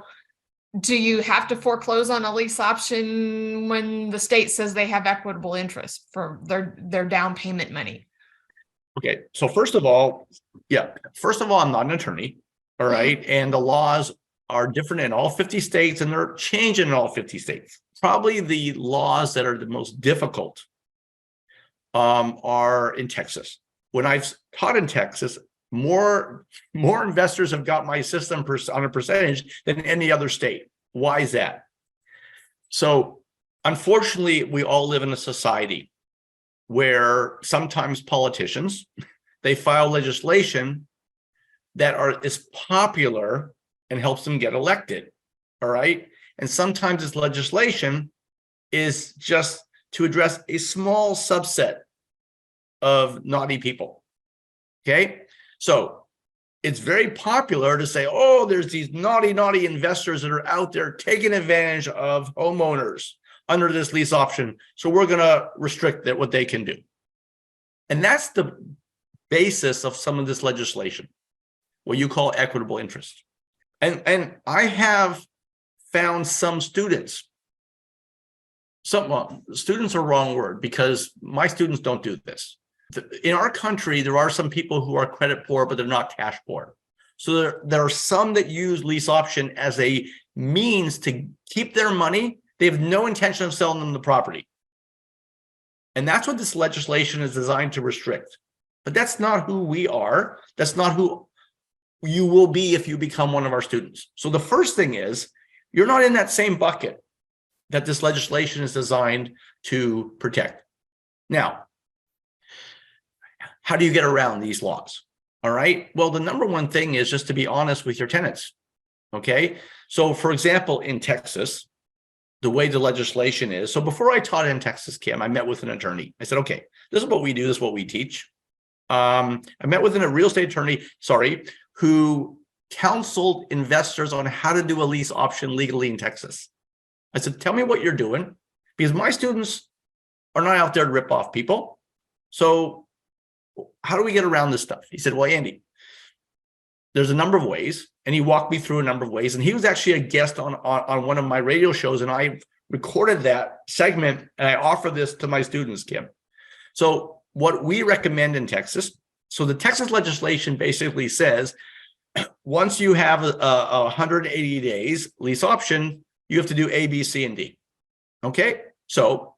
do you have to foreclose on a lease option when the state says they have equitable interest for their down payment money? Okay, so first of all, I'm not an attorney, all right, and the laws are different in all 50 states, and they're changing in all 50 states. Probably the laws that are the most difficult are in Texas. When I've taught in Texas, more investors have got my system on a percentage than any other state. Why is that? So unfortunately, we all live in a society where sometimes politicians, they file legislation that is popular and helps them get elected. All right. And sometimes this legislation is just to address a small subset of naughty people. Okay. So it's very popular to say, oh, there's these naughty investors that are out there taking advantage of homeowners under this lease option. So we're going to restrict what they can do. And that's the basis of some of this legislation, what you call equitable interest. And I have found some students, students are wrong word because my students don't do this. In our country, there are some people who are credit poor, but they're not cash poor. So there are some that use lease option as a means to keep their money. They have no intention of selling them the property. And that's what this legislation is designed to restrict. But that's not who we are. That's not who you will be if you become one of our students. So the first thing is, you're not in that same bucket that this legislation is designed to protect. Now, how do you get around these laws? All right. Well, the number one thing is just to be honest with your tenants. Okay. So for example, in Texas, the way the legislation is, so before I taught in Texas, Kim, I met with an attorney. I said, okay, this is what we do. This is what we teach. I met with a real estate attorney, who counseled investors on how to do a lease option legally in Texas. I said, tell me what you're doing, because my students are not out there to rip off people. So how do we get around this stuff? He said, well, Andy, there's a number of ways. And he walked me through a number of ways. And he was actually a guest on one of my radio shows. And I recorded that segment and I offer this to my students, Kim. So what we recommend in Texas, so the Texas legislation basically says, once you have 180 days lease option, you have to do A, B, C, and D. Okay. So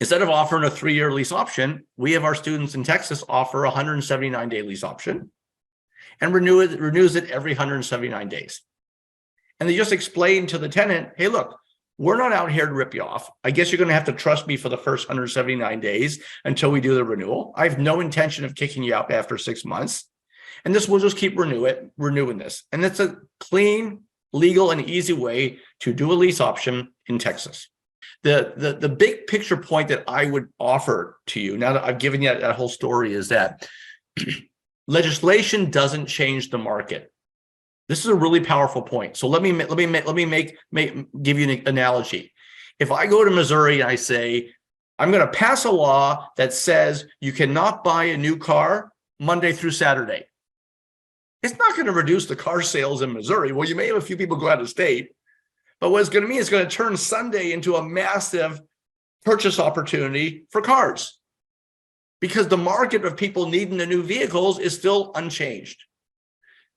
instead of offering a 3-year lease option, we have our students in Texas offer a 179-day lease option and renews it every 179 days. And they just explain to the tenant, hey, look, we're not out here to rip you off. I guess you're going to have to trust me for the first 179 days until we do the renewal. I have no intention of kicking you out after 6 months. And this will just keep renewing this. And it's a clean, legal, and easy way to do a lease option in Texas. The big picture point that I would offer to you, now that I've given you that whole story, is that legislation doesn't change the market. This is a really powerful point. So let me give you an analogy. If I go to Missouri and I say, I'm going to pass a law that says you cannot buy a new car Monday through Saturday. It's not going to reduce the car sales in Missouri. Well, you may have a few people go out of state, But what it's going to mean is going to turn Sunday into a massive purchase opportunity for cars, because the market of people needing the new vehicles is still unchanged.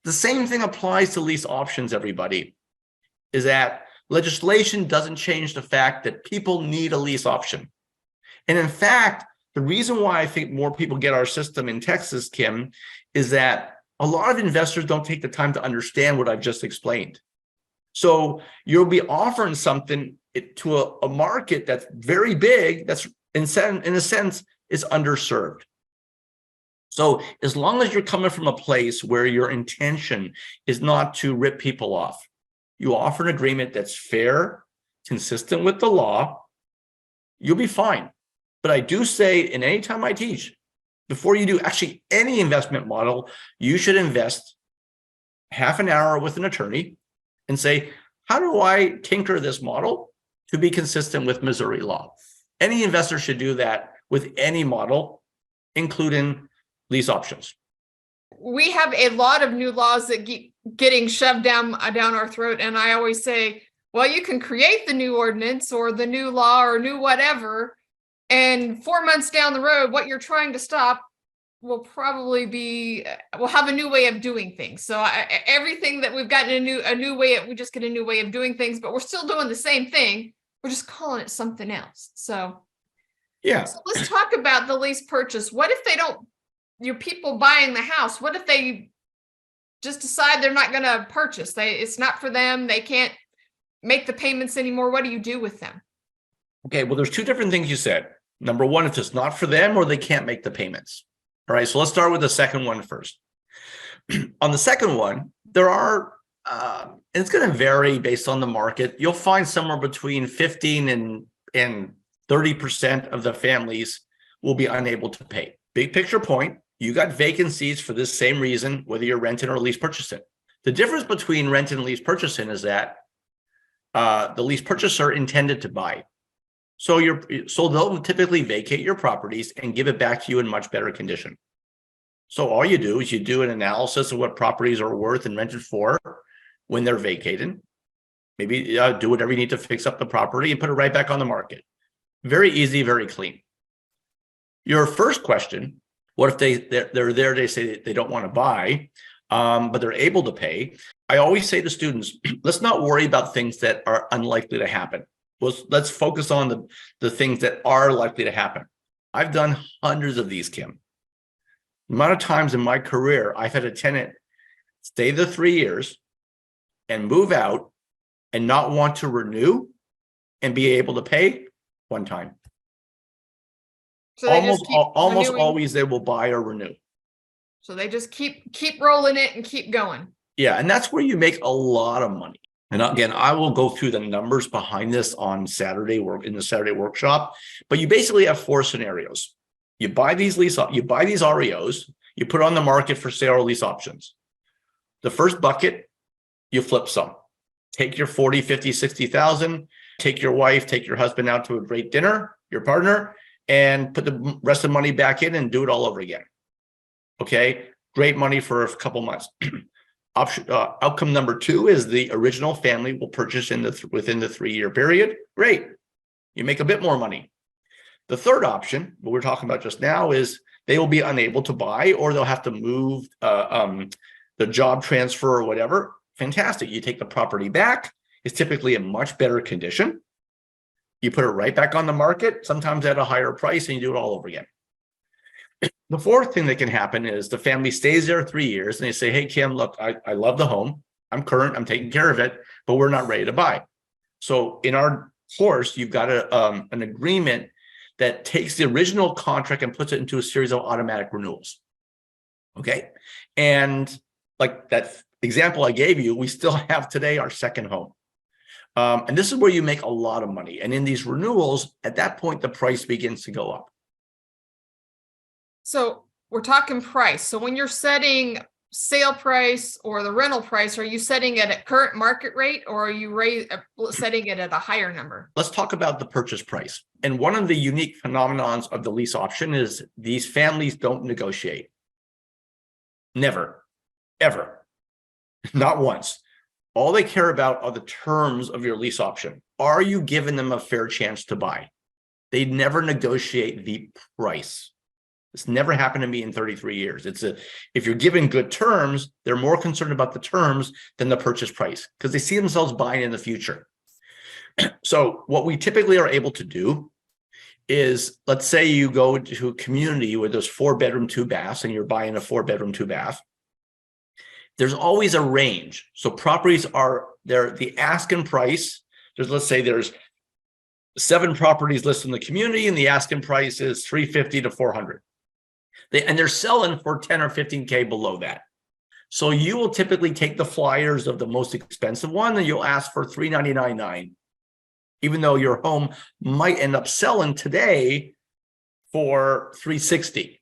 The same thing applies to lease options, everybody, is that legislation doesn't change the fact that people need a lease option. And in fact, the reason why I think more people get our system in Texas, Kim, is that a lot of investors don't take the time to understand what I've just explained. So you'll be offering something to a market that's very big, that's in a sense is underserved. So as long as you're coming from a place where your intention is not to rip people off, you offer an agreement that's fair, consistent with the law, you'll be fine. But I do say, and anytime I teach, before you do actually any investment model, you should invest half an hour with an attorney and say, how do I tinker this model to be consistent with Missouri law? Any investor should do that with any model, including lease options. We have a lot of new laws that keep getting shoved down our throat. And I always say, well, you can create the new ordinance or the new law or new whatever. And 4 months down the road, what you're trying to stop will probably will have a new way of doing things. So everything that we've gotten a new way, we just get a new way of doing things, but we're still doing the same thing. We're just calling it something else. So yeah. So let's talk about the lease purchase. What if they don't, your people buying the house, what if they just decide they're not going to purchase? It's not for them. They can't make the payments anymore. What do you do with them? Okay, well, there's two different things you said. Number one, if it's not for them or they can't make the payments. All right, so let's start with the second one first. On the second one, there are, and it's going to vary based on the market. You'll find somewhere between 15 and 30% of the families will be unable to pay. Big picture point, you got vacancies for this same reason, whether you're renting or lease purchasing. The difference between rent and lease purchasing is that the lease purchaser intended to buy. So they'll typically vacate your properties and give it back to you in much better condition. So all you do is you do an analysis of what properties are worth and rented for when they're vacated. Maybe do whatever you need to fix up the property and put it right back on the market. Very easy, very clean. Your first question, what if they're there, they say they don't want to buy, but they're able to pay? I always say to students, let's not worry about things that are unlikely to happen. Let's focus on the things that are likely to happen. I've done hundreds of these, Kim. The amount of times in my career, I've had a tenant stay the 3 years and move out and not want to renew and be able to pay one time. So almost always they will buy or renew. So they just keep rolling it and keep going. Yeah, and that's where you make a lot of money. And again, I will go through the numbers behind this on Saturday in the Saturday workshop. But you basically have four scenarios. You buy these REOs, you put on the market for sale or lease options. The first bucket, you flip some. Take your 40, 50, 60,000, take your wife, take your husband out to a great dinner, your partner, and put the rest of the money back in and do it all over again. Okay, great money for a couple months. Outcome number two is the original family will purchase within the 3-year period. Great, you make a bit more money. The third option, what we're talking about just now, is they will be unable to buy or they'll have to move the job transfer or whatever. Fantastic, you take the property back. It's typically in much better condition. You put it right back on the market, sometimes at a higher price, and you do it all over again. The fourth thing that can happen is the family stays there 3 years and they say, hey, Kim, look, I love the home. I'm current, I'm taking care of it, but we're not ready to buy. So in our course, you've got an agreement that takes the original contract and puts it into a series of automatic renewals. Okay. And like that example I gave you, we still have today our second home. And this is where you make a lot of money. And in these renewals, at that point, the price begins to go up. So we're talking price. So when you're setting sale price or the rental price, are you setting it at current market rate or are you setting it at a higher number? Let's talk about the purchase price. And one of the unique phenomenons of the lease option is these families don't negotiate. Never, ever, not once. All they care about are the terms of your lease option. Are you giving them a fair chance to buy? They never negotiate the price. It's never happened to me in 33 years. If you're giving good terms, they're more concerned about the terms than the purchase price because they see themselves buying in the future. So what we typically are able to do is, let's say you go to a community where there's 4-bedroom, 2 baths, and you're buying a 4-bedroom, 2 bath. There's always a range. So properties are there, the asking price. Let's say there's 7 properties listed in the community, and the asking price is $350 to $400. They're selling for 10 or 15K below that. So you will typically take the flyers of the most expensive one, and you'll ask for $399.9, even though your home might end up selling today for $360.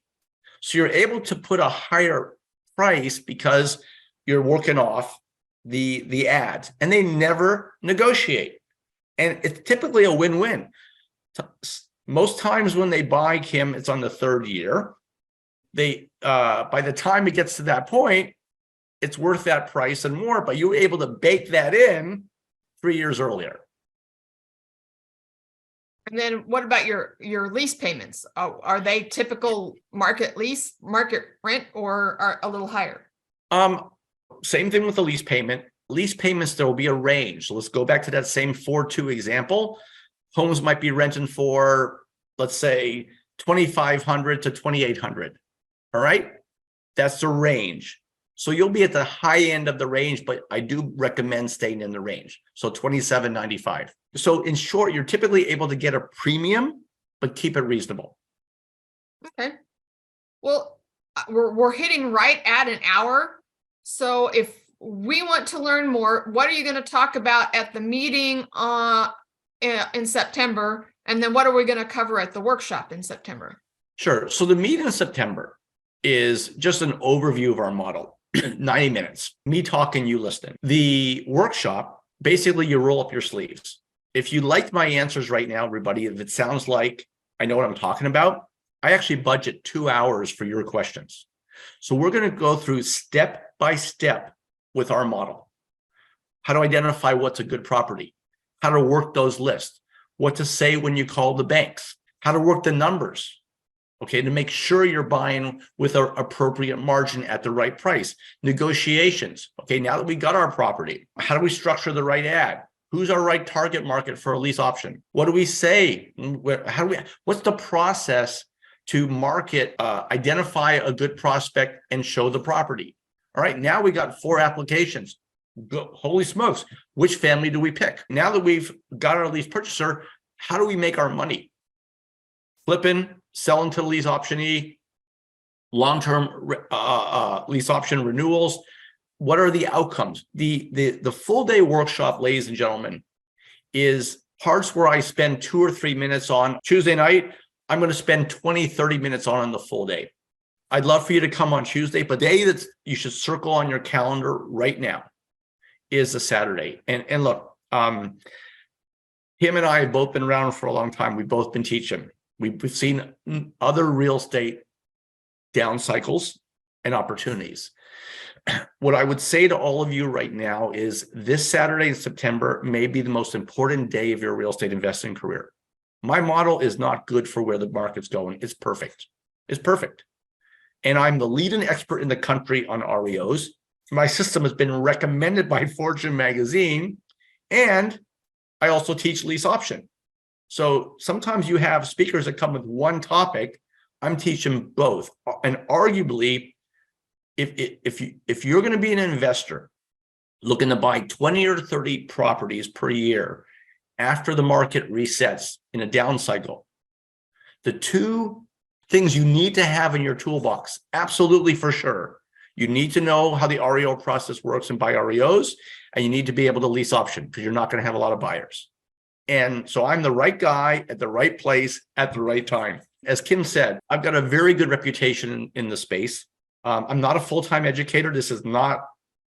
So you're able to put a higher price because you're working off the ads, and they never negotiate. And it's typically a win-win. Most times when they buy, Kim, it's on the 3rd year. By the time it gets to that point, it's worth that price and more, but you were able to bake that in 3 years earlier. And then what about your lease payments? Are they typical market rent, or are a little higher? Same thing with the lease payment. Lease payments, there will be a range. So let's go back to that same 4-2 example. Homes might be renting for, let's say, $2,500 to $2,800. All right, that's the range. So you'll be at the high end of the range, but I do recommend staying in the range. So $2,795. So in short, you're typically able to get a premium, but keep it reasonable. Okay. Well, we're hitting right at an hour. So if we want to learn more, what are you going to talk about at the meeting in September? And then what are we going to cover at the workshop in September? Sure. So the meeting in September is just an overview of our model. 90 minutes, me talking, you listening. The workshop, basically you roll up your sleeves. If you liked my answers right now, everybody, if it sounds like I know what I'm talking about, I actually budget 2 hours for your questions. So we're going to go through step by step with our model. How to identify what's a good property, how to work those lists, what to say when you call the banks, how to work the numbers, okay, to make sure you're buying with an appropriate margin at the right price. Negotiations, okay, now that we got our property, how do we structure the right ad? Who's our right target market for a lease option? What do we say? What's the process to market, identify a good prospect and show the property? All right, now we got 4 applications. Holy smokes, which family do we pick? Now that we've got our lease purchaser, how do we make our money? Flipping, selling to lease optionee, long-term lease option renewals. What are the outcomes? The full day workshop, ladies and gentlemen, is parts where I spend 2 or 3 minutes on Tuesday night. I'm going to spend 20, 30 minutes on the full day. I'd love for you to come on Tuesday, but the day that you should circle on your calendar right now is a Saturday. And look, him and I have both been around for a long time. We've both been teaching. We've seen other real estate down cycles and opportunities. What I would say to all of you right now is this Saturday in September may be the most important day of your real estate investing career. My model is not good for where the market's going. It's perfect. It's perfect. And I'm the leading expert in the country on REOs. My system has been recommended by Fortune magazine, and I also teach lease option. So sometimes you have speakers that come with one topic. I'm teaching both. And arguably, if you're going to be an investor looking to buy 20 or 30 properties per year after the market resets in a down cycle, the 2 things you need to have in your toolbox, absolutely for sure. You need to know how the REO process works and buy REOs, and you need to be able to lease option because you're not going to have a lot of buyers. And so I'm the right guy at the right place at the right time. As Kim said, I've got a very good reputation in the space. I'm not a full-time educator. This is not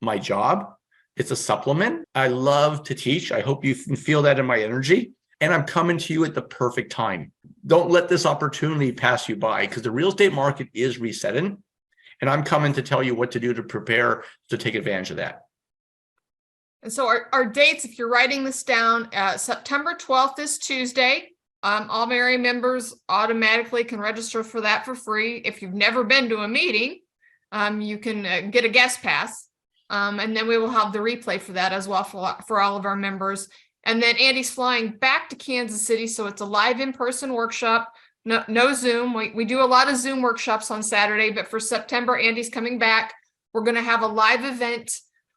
my job. It's a supplement. I love to teach. I hope you can feel that in my energy. And I'm coming to you at the perfect time. Don't let this opportunity pass you by because the real estate market is resetting. And I'm coming to tell you what to do to prepare to take advantage of that. And so our dates, if you're writing this down, September 12th is Tuesday. All MAREI members automatically can register for that for free. If you've never been to a meeting, you can get a guest pass. And then we will have the replay for that as well for all of our members. And then Andy's flying back to Kansas City. So it's a live in-person workshop. No Zoom. We do a lot of Zoom workshops on Saturday, but for September, Andy's coming back. We're going to have a live event.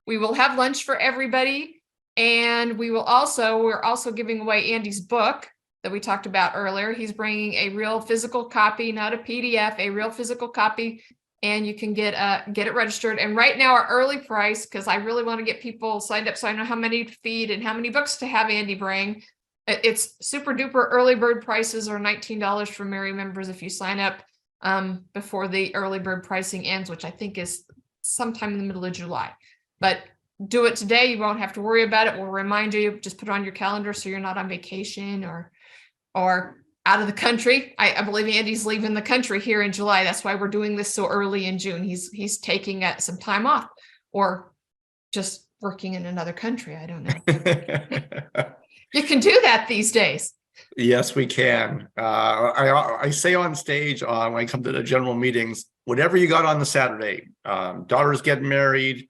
We will have lunch for everybody. And we're also giving away Andy's book that we talked about earlier. He's bringing a real physical copy, not a PDF, a real physical copy, and you can get it registered. And right now our early price, because I really want to get people signed up so I know how many to feed and how many books to have Andy bring. It's super duper early bird prices are $19 for MAREI members if you sign up before the early bird pricing ends, which I think is sometime in the middle of July. But do it today. You won't have to worry about it. We'll remind you, just put it on your calendar so you're not on vacation or out of the country. I believe Andy's leaving the country here in July. That's why we're doing this so early in June. He's taking some time off or just working in another country. I don't know. You can do that these days. Yes, we can. I say on stage when I come to the general meetings, whatever you got on the Saturday, daughter's getting married,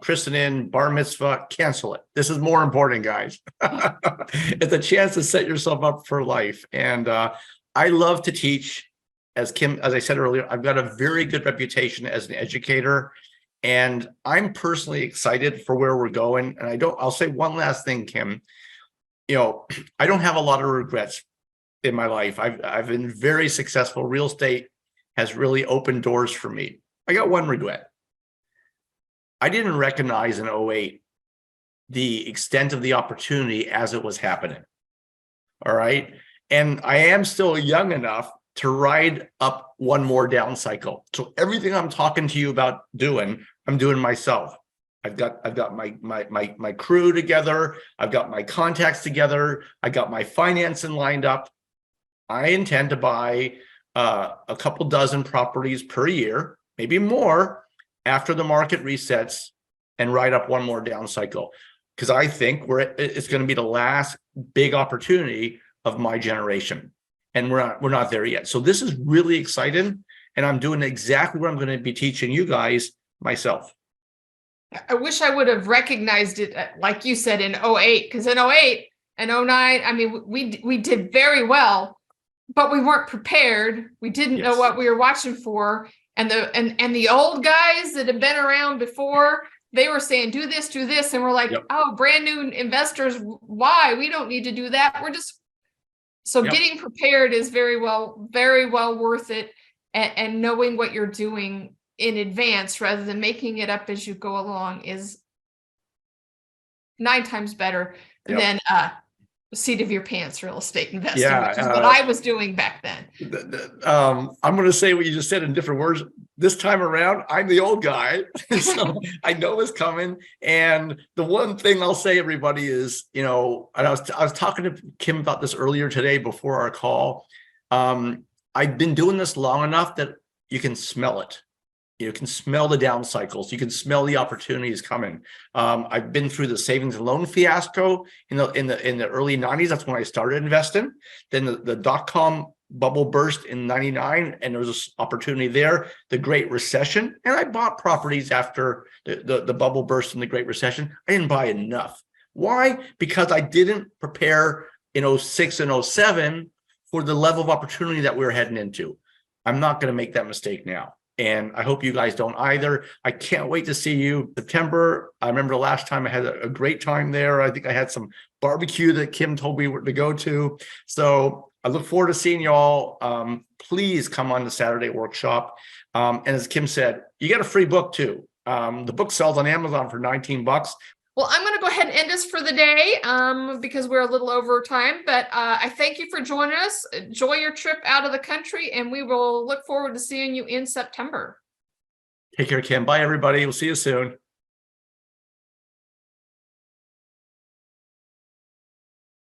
christening, bar mitzvah, cancel it. This is more important, guys. It's a chance to set yourself up for life. And I love to teach. As I said earlier, I've got a very good reputation as an educator, and I'm personally excited for where we're going. And I'll say one last thing, Kim. You know, I don't have a lot of regrets in my life. I've been very successful. Real estate has really opened doors for me. I got one regret. I didn't recognize in 2008 the extent of the opportunity as it was happening. All right. And I am still young enough to ride up one more down cycle. So everything I'm talking to you about doing, I'm doing myself. I've got my crew together. I've got my contacts together. I got my financing lined up. I intend to buy a couple dozen properties per year, maybe more, after the market resets, and ride up one more down cycle, because I think it's going to be the last big opportunity of my generation, and we're not there yet. So this is really exciting, and I'm doing exactly what I'm going to be teaching you guys myself. I wish I would have recognized it, like you said, in 2008, because in 2008 and 2009, I mean, we did very well, but we weren't prepared. We didn't know what we were watching for. And the old guys that have been around before, they were saying, do this. And we're like, oh, brand new investors, why? We don't need to do that. We're just, getting prepared is very well worth it. And knowing what you're doing in advance rather than making it up as you go along is 9 times better than seat of your pants real estate investing, which is what I was doing back then. I'm going to say what you just said in different words. This time around, I'm the old guy, so I know it's coming. And the one thing I'll say, everybody, is, you know, and I was talking to Kim about this earlier today before our call. I've been doing this long enough that you can smell it. You can smell the down cycles. You can smell the opportunities coming. I've been through the savings and loan fiasco in the early 90s. That's when I started investing. Then the dot-com bubble burst in 99, and there was this opportunity there. The Great Recession, and I bought properties after the bubble burst in the Great Recession. I didn't buy enough. Why? Because I didn't prepare in 06 and 07 for the level of opportunity that we were heading into. I'm not going to make that mistake now. And I hope you guys don't either. I can't wait to see you September. I remember the last time I had a great time there. I think I had some barbecue that Kim told me to go to. So I look forward to seeing you all. Please come on the Saturday workshop. And as Kim said, you get a free book too. The book sells on Amazon for $19. Well, I'm going to go ahead and end this for the day because we're a little over time. But I thank you for joining us. Enjoy your trip out of the country, and we will look forward to seeing you in September. Take care, Kim. Bye, everybody. We'll see you soon.